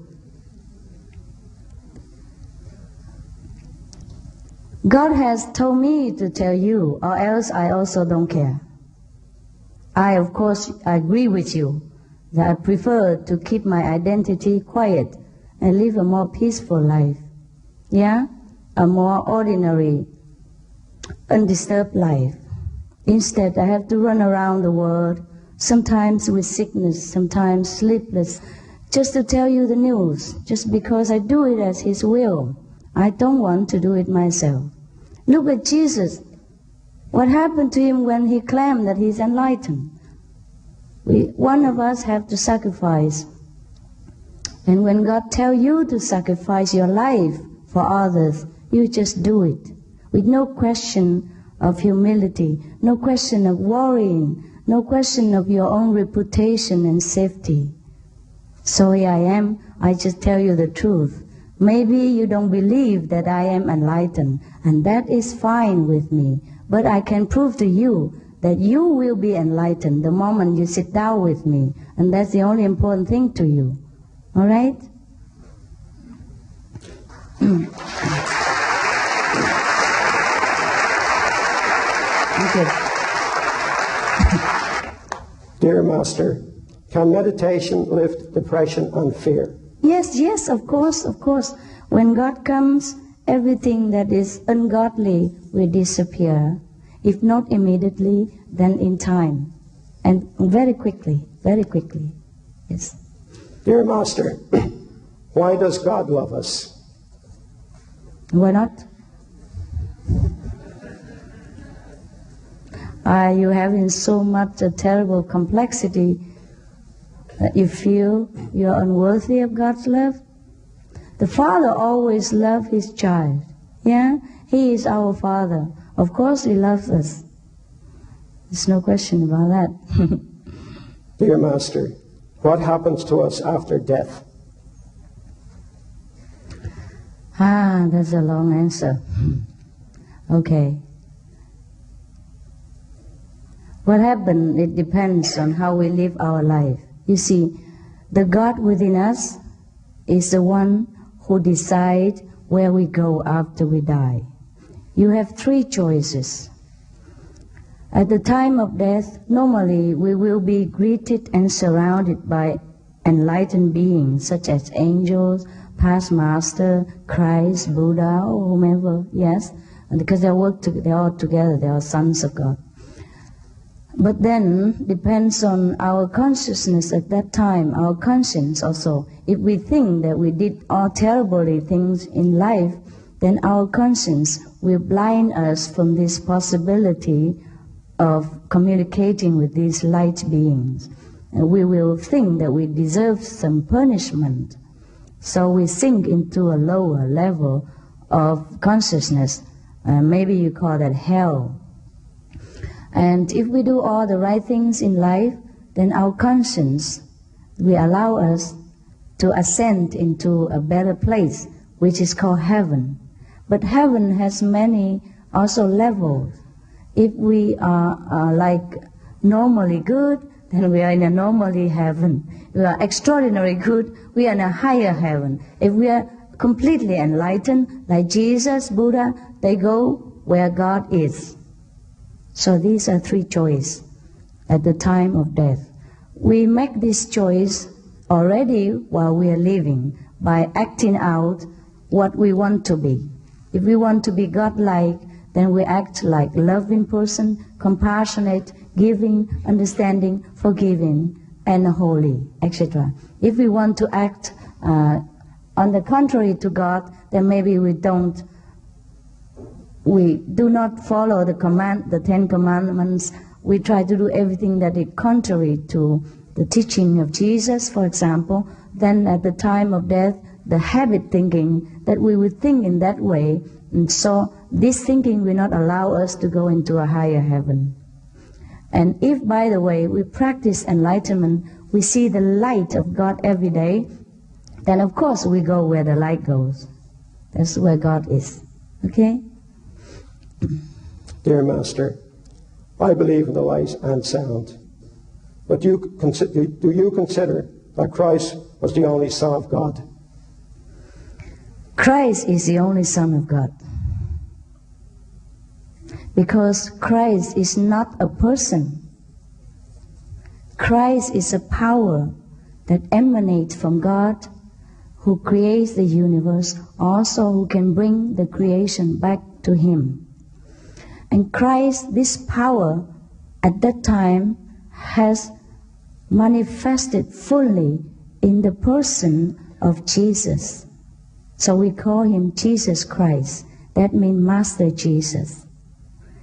God has told me to tell you, or else I also don't care. I, of course, agree with you that I prefer to keep my identity quiet and live a more peaceful life. Yeah? A more ordinary, undisturbed life. Instead, I have to run around the world, sometimes with sickness, sometimes sleepless, just to tell you the news, just because I do it as His will. I don't want to do it myself. Look at Jesus. What happened to him when he claimed that he's enlightened? One of us have to sacrifice. And when God tells you to sacrifice your life for others, you just do it with no question of humility, no question of worrying, no question of your own reputation and safety. So here I am, I just tell you the truth. Maybe you don't believe that I am enlightened, and that is fine with me. But I can prove to you that you will be enlightened the moment you sit down with me, and that's the only important thing to you. All right? Okay. Dear Master, can meditation lift depression and fear? Yes, of course. When God comes, everything that is ungodly will disappear. If not immediately, then in time. And very quickly. Yes. Dear Master, why does God love us? Why not? Are you having so much a terrible complexity that you feel you're unworthy of God's love? The Father always loves His child. Yeah? He is our Father. Of course He loves us. There's no question about that. Dear Master, what happens to us after death? That's a long answer. Okay. What happens, it depends on how we live our life. You see, the God within us is the one who decides where we go after we die. You have three choices. At the time of death, normally we will be greeted and surrounded by enlightened beings such as angels, past master, Christ, Buddha, or whomever, yes, and because they're all together, they are sons of God. But then, depends on our consciousness at that time, our conscience also. If we think that we did all terrible things in life, then our conscience will blind us from this possibility of communicating with these light beings. And we will think that we deserve some punishment. So we sink into a lower level of consciousness. Maybe you call that hell. And if we do all the right things in life, then our conscience will allow us to ascend into a better place, which is called heaven. But heaven has many also levels. If we are like normally good, then we are in a normally heaven. If we are extraordinary good, we are in a higher heaven. If we are completely enlightened, like Jesus, Buddha, they go where God is. So these are three choices at the time of death. We make this choice already while we are living by acting out what we want to be. If we want to be God-like, then we act like loving person, compassionate, giving, understanding, forgiving, and holy, etc. If we want to act on the contrary to God, then maybe we do not follow the 10 Commandments. We try to do everything that is contrary to the teaching of Jesus, for example. Then at the time of death, the habit thinking that we would think in that way, and so this thinking will not allow us to go into a higher heaven. And if, by the way, we practice enlightenment, we see the light of God every day, then of course we go where the light goes. That's where God is. Okay? Dear Master, I believe in the light and sound. But do you consider that Christ was the only Son of God? Christ is the only Son of God. Because Christ is not a person. Christ is a power that emanates from God, who creates the universe, also who can bring the creation back to Him. And Christ, this power, at that time, has manifested fully in the person of Jesus. So we call him Jesus Christ. That means Master Jesus.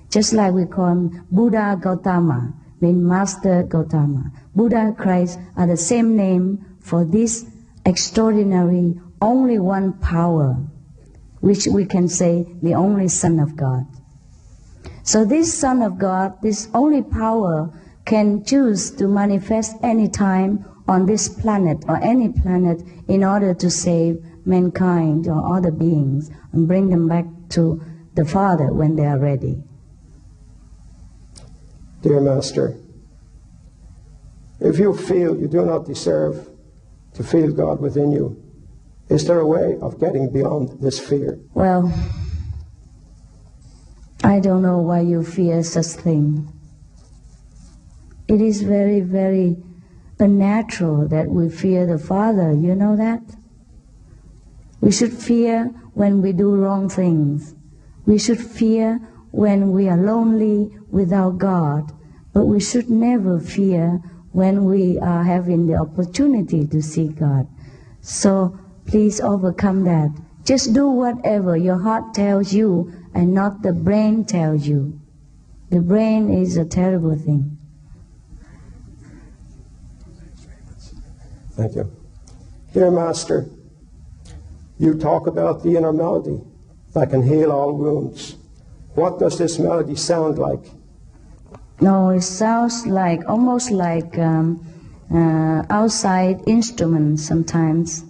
Just like we call him Buddha Gautama, means Master Gautama. Buddha, Christ are the same name for this extraordinary, only one power, which we can say the only Son of God. So this Son of God, this only power, can choose to manifest any time on this planet or any planet in order to save mankind or other beings and bring them back to the Father when they are ready. Dear Master, if you feel you do not deserve to feel God within you, is there a way of getting beyond this fear? Well, I don't know why you fear such thing. It is very, very unnatural that we fear the Father. You know that? We should fear when we do wrong things. We should fear when we are lonely without God. But we should never fear when we are having the opportunity to see God. So please overcome that. Just do whatever your heart tells you and not the brain tells you. The brain is a terrible thing. Thank you. Dear Master, you talk about the inner melody that can heal all wounds. What does this melody sound like? No, it sounds like almost like outside instruments sometimes.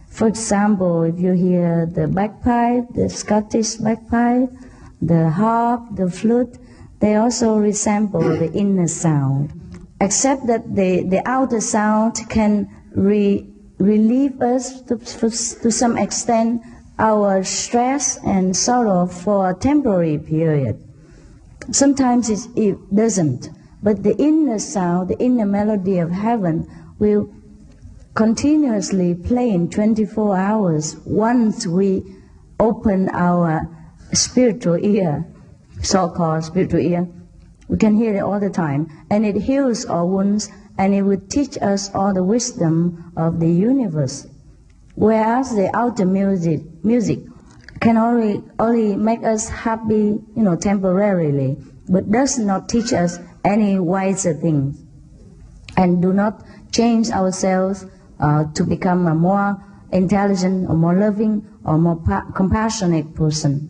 For example, if you hear the bagpipe, the Scottish bagpipe, the harp, the flute, they also resemble the inner sound, except that the outer sound can relieve us to some extent our stress and sorrow for a temporary period. Sometimes it doesn't, but the inner sound, the inner melody of heaven will continuously play in 24 hours once we open our spiritual ear, so-called spiritual ear. We can hear it all the time, and it heals our wounds, and it will teach us all the wisdom of the universe. Whereas the outer music can only make us happy, temporarily, but does not teach us any wiser things, and do not change ourselves to become a more intelligent or more loving or more compassionate person.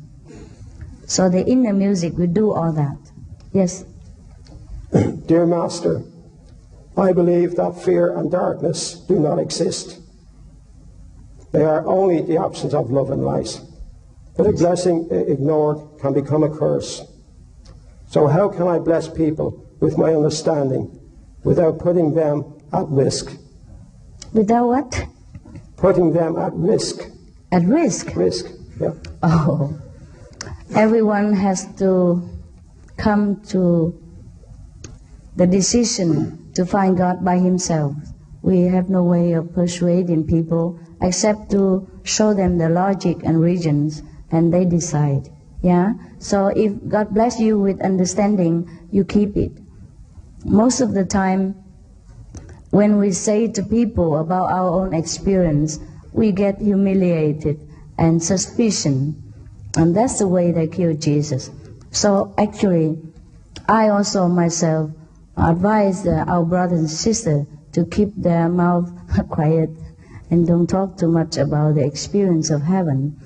So the inner music will do all that. Yes? Dear Master, I believe that fear and darkness do not exist. They are only the absence of love and light. But a blessing ignored can become a curse. So how can I bless people with my understanding without putting them at risk? Without what? Putting them at risk. At risk? Risk, yeah. Oh. Everyone has to come to the decision to find God by himself. We have no way of persuading people except to show them the logic and reasons, and they decide. Yeah? So if God bless you with understanding, you keep it. Most of the time, when we say to people about our own experience, we get humiliated and suspicion. And that's the way they kill Jesus. So actually, I also myself advise our brothers and sisters to keep their mouth quiet and don't talk too much about the experience of heaven.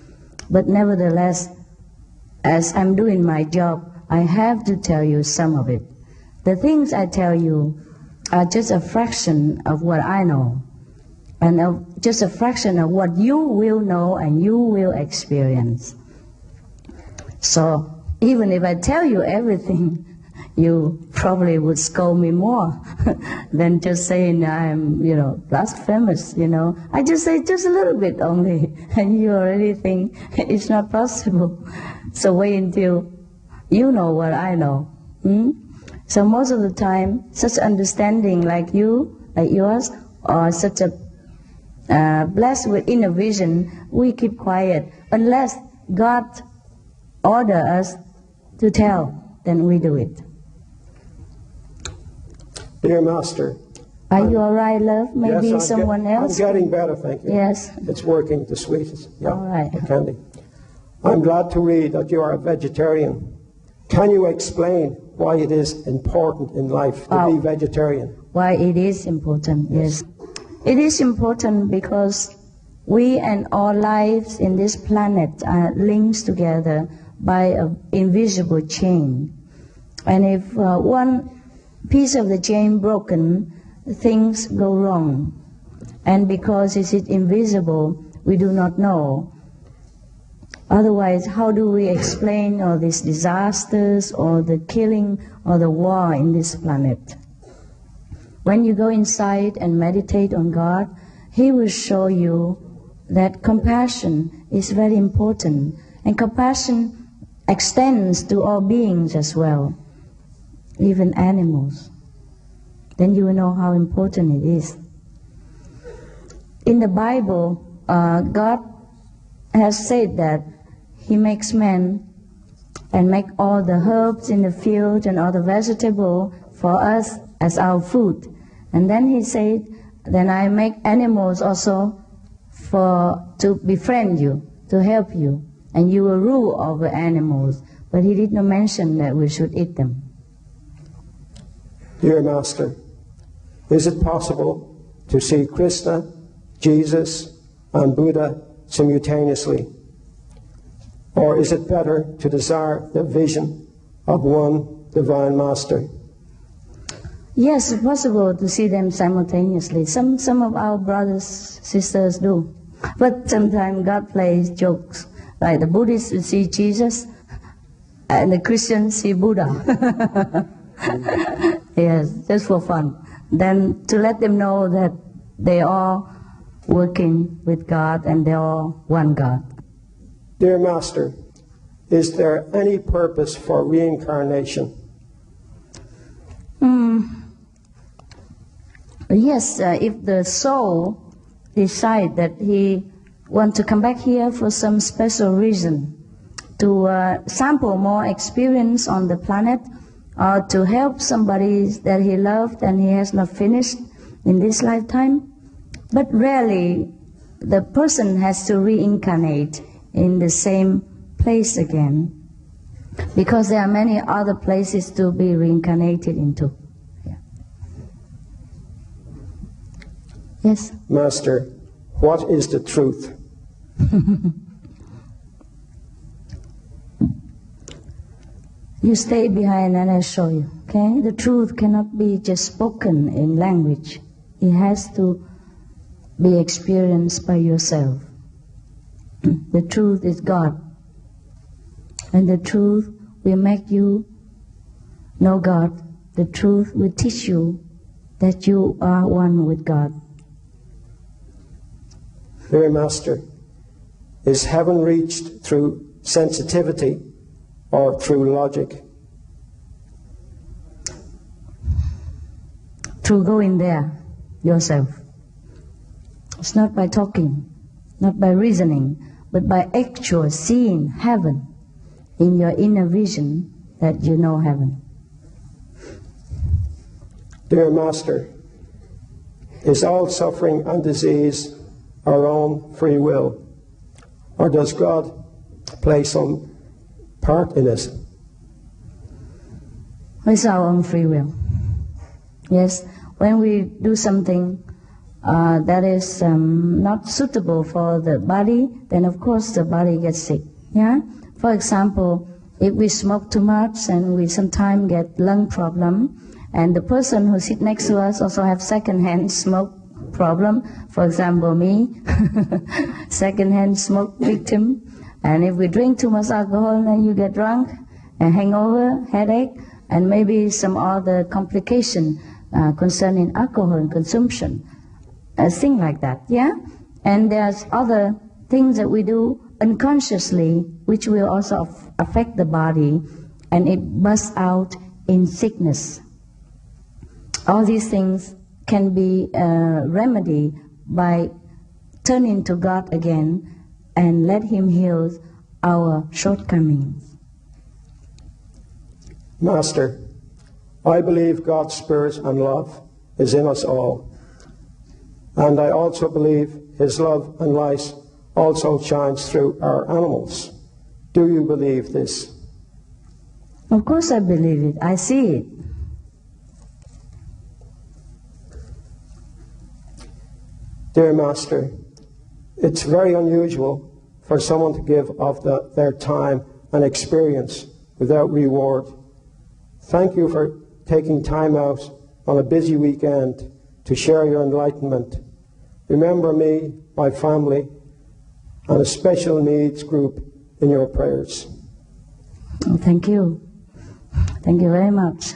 But nevertheless, as I'm doing my job, I have to tell you some of it. The things I tell you are just a fraction of what I know, and just a fraction of what you will know and you will experience. So even if I tell you everything, you probably would scold me more than just saying I'm, blasphemous, I just say just a little bit only, and you already think it's not possible. So wait until you know what I know. So most of the time, such understanding like yours, or such a blessed with inner vision, we keep quiet. Unless God order us to tell, then we do it. Dear Master, Are you all right, love? Maybe Yes, someone else? I'm getting better, thank you. Yes. It's working the sweetest. Yeah, All right. Candy. I'm glad to read that you are a vegetarian. Can you explain why it is important in life to be vegetarian? Why it is important, yes. It is important because we and our lives in this planet are linked together by an invisible chain. And if one piece of the chain broken, things go wrong. And because it is invisible, we do not know. Otherwise, how do we explain all these disasters or the killing or the war in this planet? When you go inside and meditate on God, He will show you that compassion is very important. And compassion extends to all beings as well, even animals. Then you will know how important it is. In the Bible, God has said that He makes man and make all the herbs in the field and all the vegetable for us as our food. And then He said, then I make animals also to befriend you, to help you, and you will rule over animals. But He did not mention that we should eat them. Dear Master, is it possible to see Krishna, Jesus, and Buddha simultaneously? Or is it better to desire the vision of one Divine Master? Yes, it's possible to see them simultaneously. Some of our brothers, sisters do. But sometimes God plays jokes. Like the Buddhists will see Jesus and the Christians see Buddha. Yes, just for fun. Then to let them know that they are working with God and they are one God. Dear Master, is there any purpose for reincarnation? Yes, if the soul decide that he want to come back here for some special reason, to sample more experience on the planet, or to help somebody that he loved and he has not finished in this lifetime. But rarely the person has to reincarnate in the same place again, because there are many other places to be reincarnated into. Yeah. Yes? Master, what is the truth? You stay behind and I'll show you, okay? The truth cannot be just spoken in language. It has to be experienced by yourself. The truth is God. And the truth will make you know God. The truth will teach you that you are one with God. Dear Master, is heaven reached through sensitivity or through logic? Through going there yourself. It's not by talking, not by reasoning, but by actual seeing heaven in your inner vision that you know heaven. Dear Master, is all suffering and disease our own free will? Or does God play some part in it? It's our own free will. Yes, when we do something that is not suitable for the body, then of course the body gets sick. Yeah. For example, if we smoke too much and we sometimes get lung problem, and the person who sits next to us also have second-hand smoke problem. For example, me, second-hand smoke victim. And if we drink too much alcohol, then you get drunk, and hangover, headache, and maybe some other complication concerning alcohol consumption. Things like that, yeah? And there's other things that we do unconsciously which will also affect the body, and it bursts out in sickness. All these things can be remedied by turning to God again and let Him heal our shortcomings. Master, I believe God's Spirit and love is in us all. And I also believe his love and light also shines through our animals. Do you believe this? Of course I believe it. I see it. Dear Master, it's very unusual for someone to give of their time and experience without reward. Thank you for taking time out on a busy weekend to share your enlightenment. Remember me, my family, and a special needs group in your prayers. Oh, thank you. Thank you very much.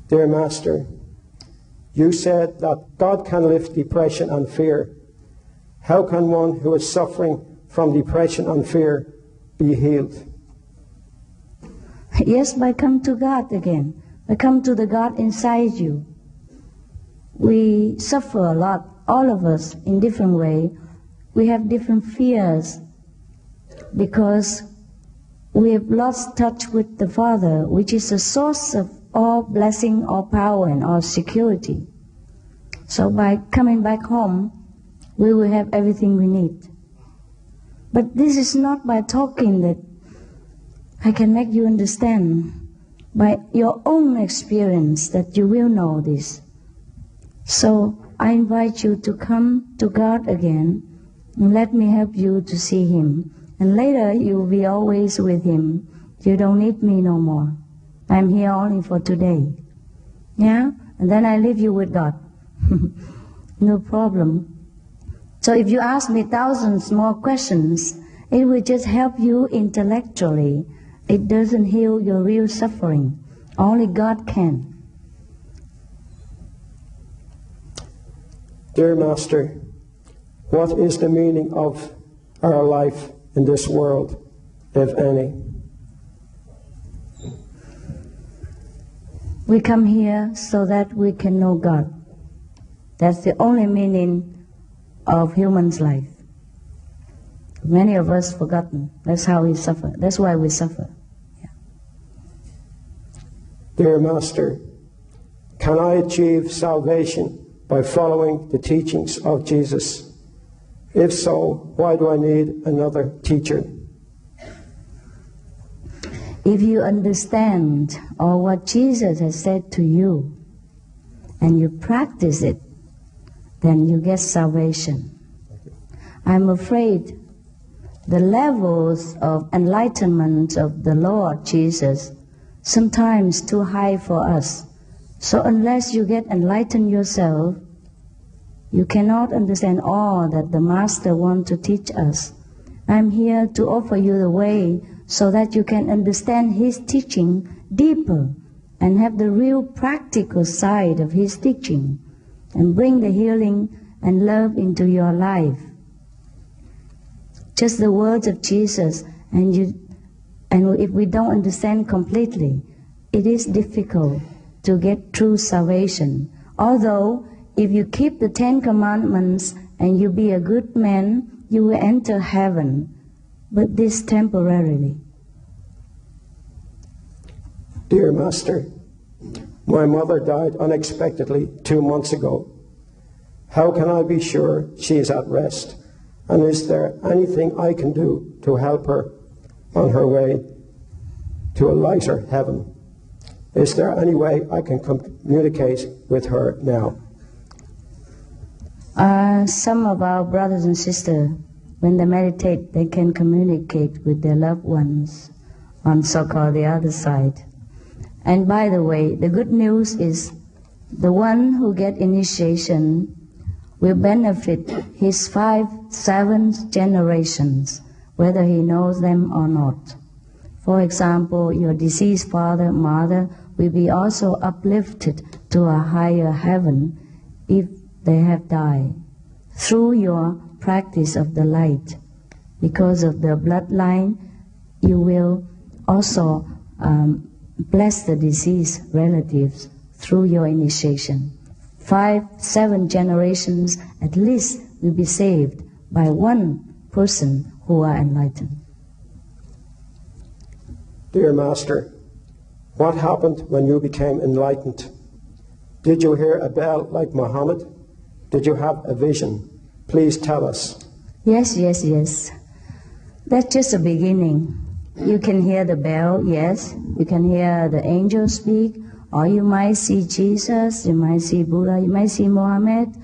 Dear Master, you said that God can lift depression and fear. How can one who is suffering from depression and fear be healed? Yes, by come to God again. By come to the God inside you. We suffer a lot, all of us, in different way. We have different fears because we have lost touch with the Father, which is the source of all blessing, all power, and all security. So by coming back home, we will have everything we need. But this is not by talking that I can make you understand. By your own experience that you will know this. So I invite you to come to God again and let me help you to see Him. And later you will be always with Him. You don't need me no more. I'm here only for today. Yeah? And then I leave you with God. No problem. So if you ask me thousands more questions, it will just help you intellectually. It doesn't heal your real suffering. Only God can. Dear Master, what is the meaning of our life in this world, if any? We come here so that we can know God. That's the only meaning of human's life. Many of us forgotten. That's how we suffer. That's why we suffer. Yeah. Dear Master, can I achieve salvation by following the teachings of Jesus? If so, why do I need another teacher? If you understand all what Jesus has said to you and you practice it, then you get salvation. I'm afraid the levels of enlightenment of the Lord Jesus sometimes too high for us. So unless you get enlightened yourself, you cannot understand all that the Master wants to teach us. I'm here to offer you the way so that you can understand His teaching deeper and have the real practical side of His teaching and bring the healing and love into your life. Just the words of Jesus, and if we don't understand completely, it is difficult to get true salvation. Although, if you keep the 10 Commandments and you be a good man, you will enter heaven, but this temporarily. Dear Master, my mother died unexpectedly 2 months ago. How can I be sure she is at rest? And is there anything I can do to help her on her way to a lighter heaven? Is there any way I can communicate with her now? Some of our brothers and sisters, when they meditate, they can communicate with their loved ones on so-called the other side. And by the way, the good news is the one who get initiation will benefit his 5, 7 generations, whether he knows them or not. For example, your deceased father, mother will be also uplifted to a higher heaven if they have died through your practice of the light. Because of the bloodline, you will also bless the deceased relatives through your initiation. 5, 7 generations at least will be saved by one person who are enlightened. Dear Master, what happened when you became enlightened? Did you hear a bell like Muhammad? Did you have a vision? Please tell us. Yes, yes, yes. That's just a beginning. You can hear the bell, yes. You can hear the angels speak, or you might see Jesus, you might see Buddha, you might see Mohammed,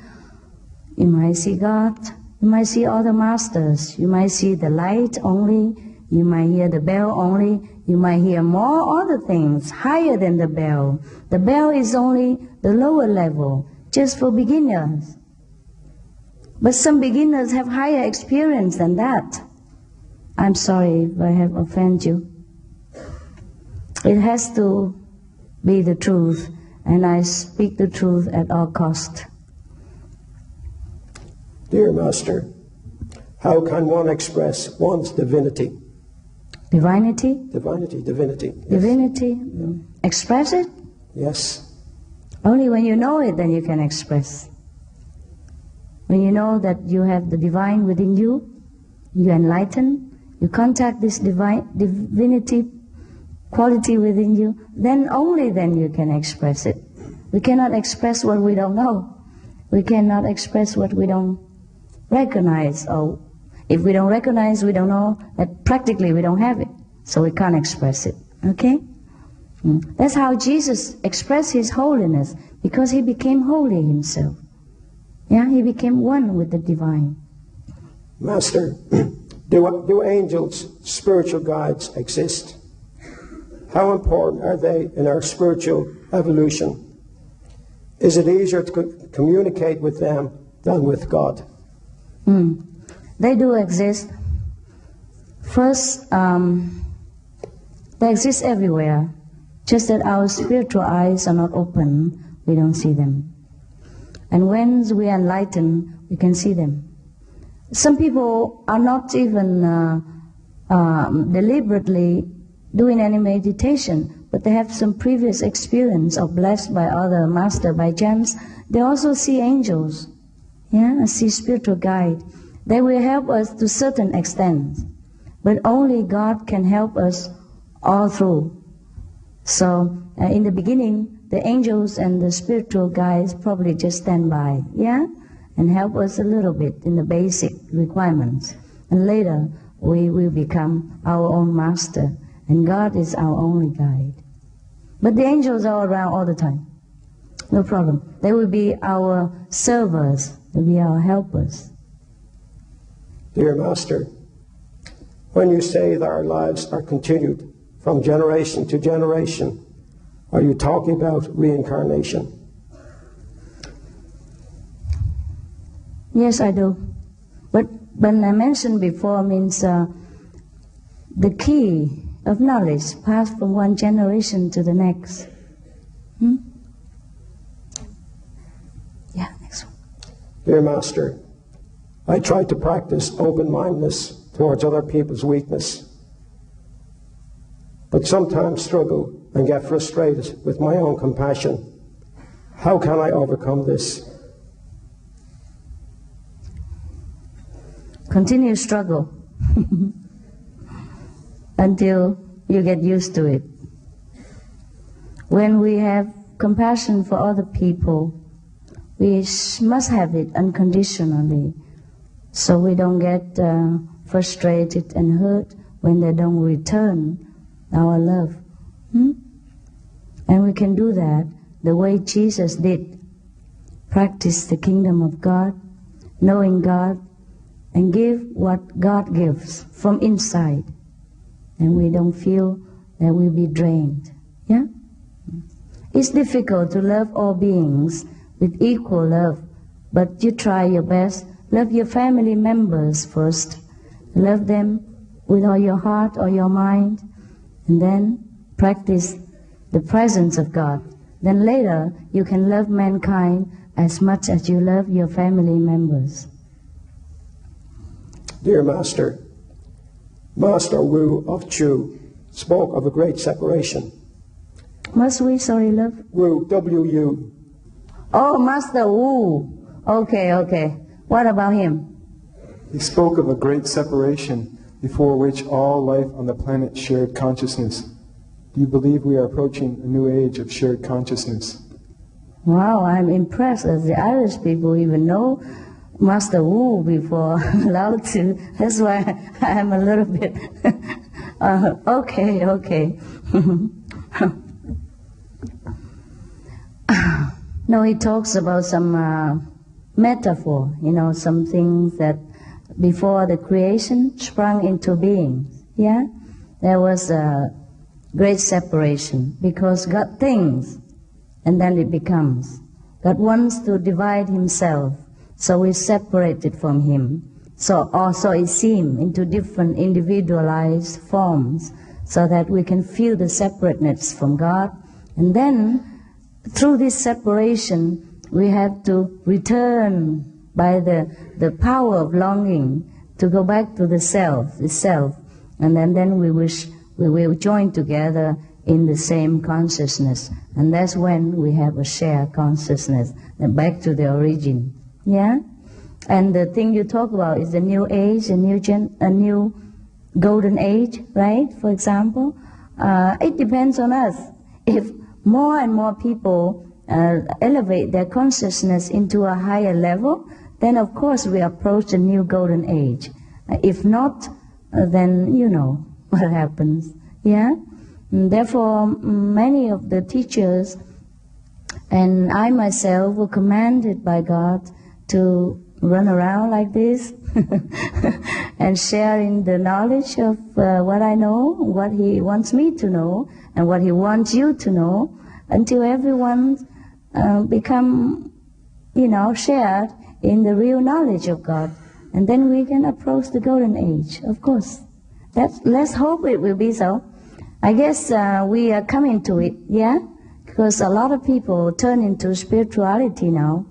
you might see God, you might see all the masters, you might see the light only, you might hear the bell only, you might hear more other things higher than the bell. The bell is only the lower level, just for beginners. But some beginners have higher experience than that. I'm sorry if I have offended you. It has to be the truth, and I speak the truth at all cost. Dear Master, how can one express one's divinity? Divinity? Divinity, divinity. Yes. Divinity? Express it? Yes. Only when you know it, then you can express. When you know that you have the divine within you, you enlighten, you contact this divinity quality within you, then only then you can express it. We cannot express what we don't know. We cannot express what we don't recognize. Or if we don't recognize, we don't know, that practically we don't have it. So we can't express it. Okay? That's how Jesus expressed his holiness, because he became holy himself. Yeah, he became one with the divine. Master, do angels, spiritual guides, exist? How important are they in our spiritual evolution? Is it easier to communicate with them than with God? They do exist. First, they exist everywhere. Just that our spiritual eyes are not open, we don't see them. And when we are enlightened, we can see them. Some people are not even deliberately doing any meditation, but they have some previous experience or blessed by other master by chance. They also see angels, and see spiritual guide. They will help us to a certain extent, but only God can help us all through. So in the beginning, the angels and the spiritual guides probably just stand by, and help us a little bit in the basic requirements. And later, we will become our own master, and God is our only guide. But the angels are around all the time. No problem. They will be our servers. They will be our helpers. Dear Master, when you say that our lives are continued from generation to generation, are you talking about reincarnation? Yes, I do. But when I mentioned before means the key of knowledge passed from one generation to the next. Yeah, next one. Dear Master, I try to practice open-mindedness towards other people's weakness, but sometimes struggle and get frustrated with my own compassion. How can I overcome this? Continue struggle until you get used to it. When we have compassion for other people, we must have it unconditionally, so we don't get frustrated and hurt when they don't return our love. And we can do that the way Jesus did. Practice the kingdom of God, knowing God, and give what God gives from inside. And we don't feel that we'll be drained. Yeah? It's difficult to love all beings with equal love, but you try your best. Love your family members first. Love them with all your heart or your mind, and then practice the presence of God. Then later you can love mankind as much as you love your family members. Dear Master, Master Wu of Chu spoke of a great separation. Must we, sorry, love? Wu, W-U. Oh, Master Wu. Okay. What about him? He spoke of a great separation before which all life on the planet shared consciousness. Do you believe we are approaching a new age of shared consciousness? Wow, I'm impressed that the Irish people even know Master Wu before Lao Tzu. That's why I'm a little bit okay. No, he talks about some metaphor, some things that before the creation sprung into being. Yeah, there was a great separation because God thinks and then it becomes. God wants to divide himself, so we separated from him. So also it seems into different individualized forms so that we can feel the separateness from God. And then through this separation, we have to return by the power of longing to go back to the self. And then we will join together in the same consciousness. And that's when we have a shared consciousness and back to the origin. Yeah? And the thing you talk about is the new age, a new golden age, right? For example, it depends on us. If more and more people elevate their consciousness into a higher level, then of course we approach the new golden age. If not, then you know what happens. Yeah? And therefore, many of the teachers and I myself were commanded by God to run around like this and sharing the knowledge of what I know, what He wants me to know, and what He wants you to know, until everyone become, shared in the real knowledge of God. And then we can approach the golden age, of course. Let's hope it will be so. I guess we are coming to it, yeah? Because a lot of people turn into spirituality now.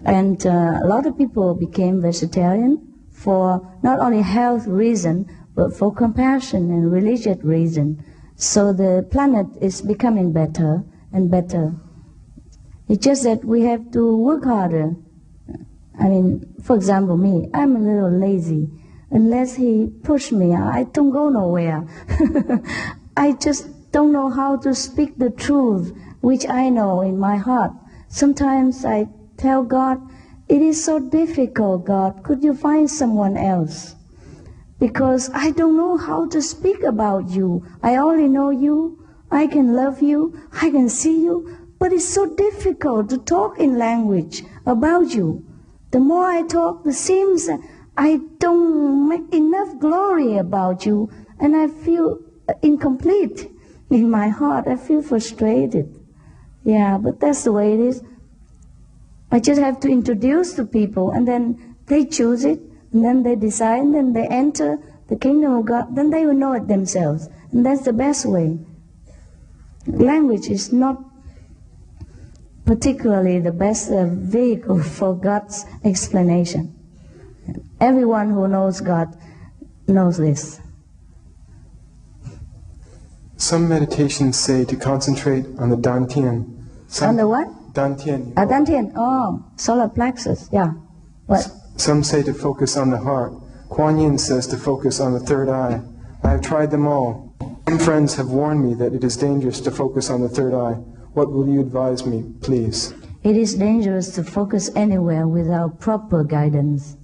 And a lot of people became vegetarian for not only health reason, but for compassion and religious reason. So the planet is becoming better and better. It's just that we have to work harder. I mean, for example, me, I'm a little lazy. Unless he push me, I don't go nowhere. I just don't know how to speak the truth, which I know in my heart. Sometimes I tell God, it is so difficult, God, could you find someone else? Because I don't know how to speak about you. I only know you, I can love you, I can see you, but it's so difficult to talk in language about you. The more I talk, it seems I don't make enough glory about you, and I feel incomplete in my heart. I feel frustrated. Yeah, but that's the way it is. I just have to introduce to people, and then they choose it, and then they decide, and then they enter the kingdom of God. Then they will know it themselves, and that's the best way. Language is not particularly the best vehicle for God's explanation. Everyone who knows God knows this. Some meditations say to concentrate on the dantian. On the what? Dantian. Dantian, solar plexus, yeah. What? Some say to focus on the heart. Kuan Yin says to focus on the third eye. I have tried them all. Some friends have warned me that it is dangerous to focus on the third eye. What will you advise me, please? It is dangerous to focus anywhere without proper guidance,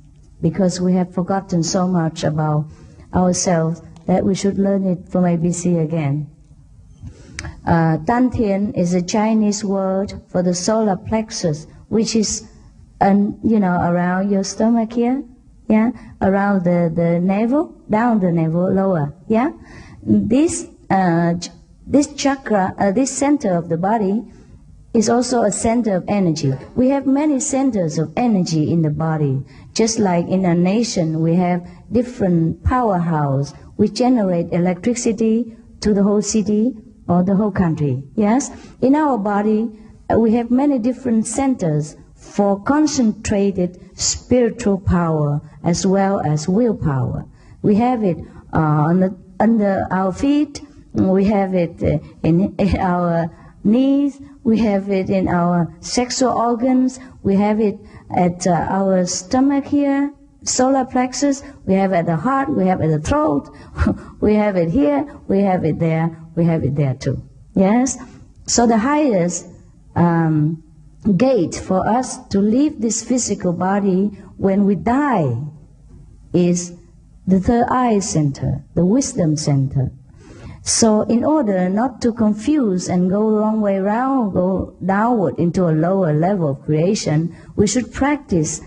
because we have forgotten so much about ourselves that we should learn it from ABC again. Dantian is a Chinese word for the solar plexus, which is, around your stomach here, yeah, around the navel, down the navel, lower, yeah. This chakra, this center of the body, is also a center of energy. We have many centers of energy in the body. Just like in a nation, we have different powerhouse which generate electricity to the whole city or the whole country. Yes? In our body, we have many different centers for concentrated spiritual power as well as willpower. We have it under our feet, we have it in our knees, we have it in our sexual organs, we have it at our stomach here, solar plexus, we have it at the heart, we have it at the throat, we have it here, we have it there, we have it there too. Yes? So the highest gate for us to leave this physical body when we die is the third eye center, the wisdom center. So in order not to confuse and go the wrong way around, go downward into a lower level of creation, we should practice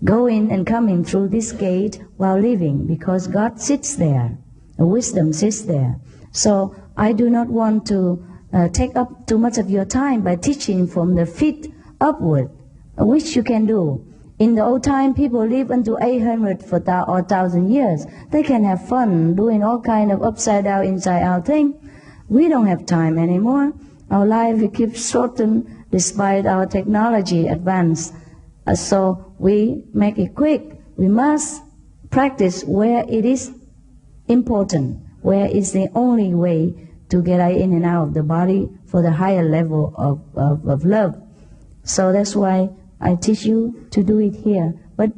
going and coming through this gate while living, because God sits there, the wisdom sits there. So I do not want to take up too much of your time by teaching from the feet upward, which you can do. In the old time, people live until 800 or 1,000 years. They can have fun doing all kind of upside down, inside out thing. We don't have time anymore. Our life keeps shortened despite our technology advance. So we make it quick. We must practice where it is important, where is the only way to get in and out of the body for the higher level of love. So that's why I teach you to do it here. But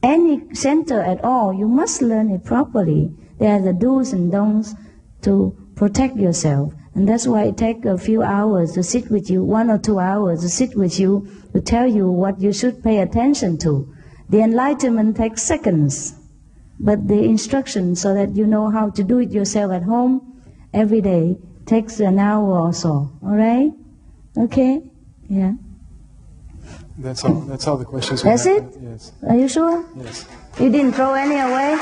any center at all, you must learn it properly. There are the do's and don'ts to protect yourself. And that's why it takes a few hours to sit with you, 1 or 2 hours to sit with you, to tell you what you should pay attention to. The enlightenment takes seconds, but the instruction so that you know how to do it yourself at home every day takes an hour or so. All right? Okay? Yeah. That's all. That's all the questions we That's have. it? Yes. Are you sure? Yes. You didn't throw any away?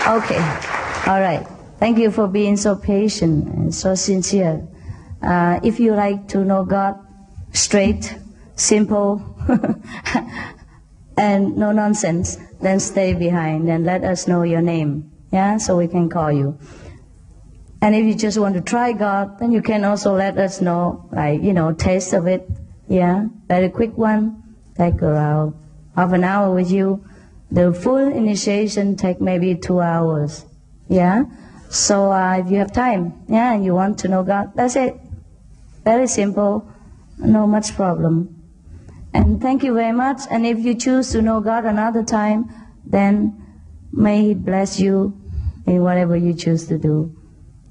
Okay. All right. Thank you for being so patient and so sincere. If you like to know God straight, simple, and no nonsense, then stay behind and let us know your name, yeah, so we can call you. And if you just want to try God, then you can also let us know, like, taste of it, yeah, very quick one, take around half an hour with you. The full initiation take maybe 2 hours, yeah. So if you have time, yeah, and you want to know God, that's it. Very simple, no much problem. And thank you very much. And if you choose to know God another time, then may He bless you in whatever you choose to do.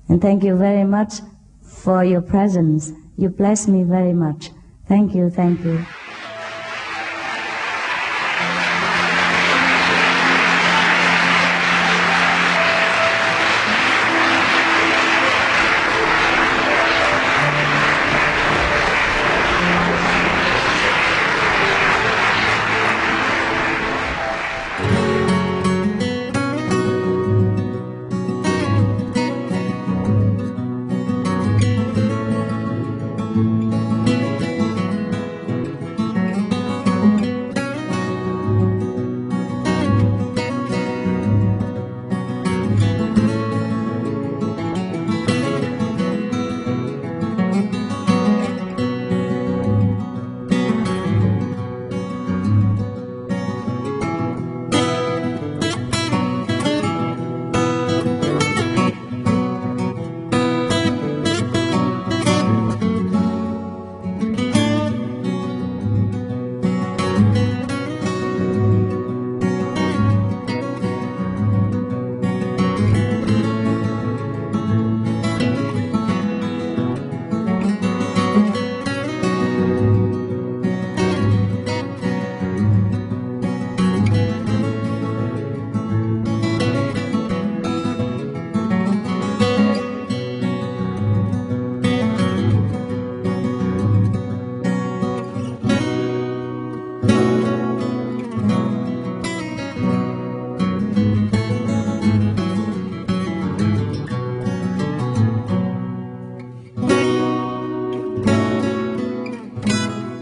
And thank you very much for your presence. You bless me very much. Thank you, thank you.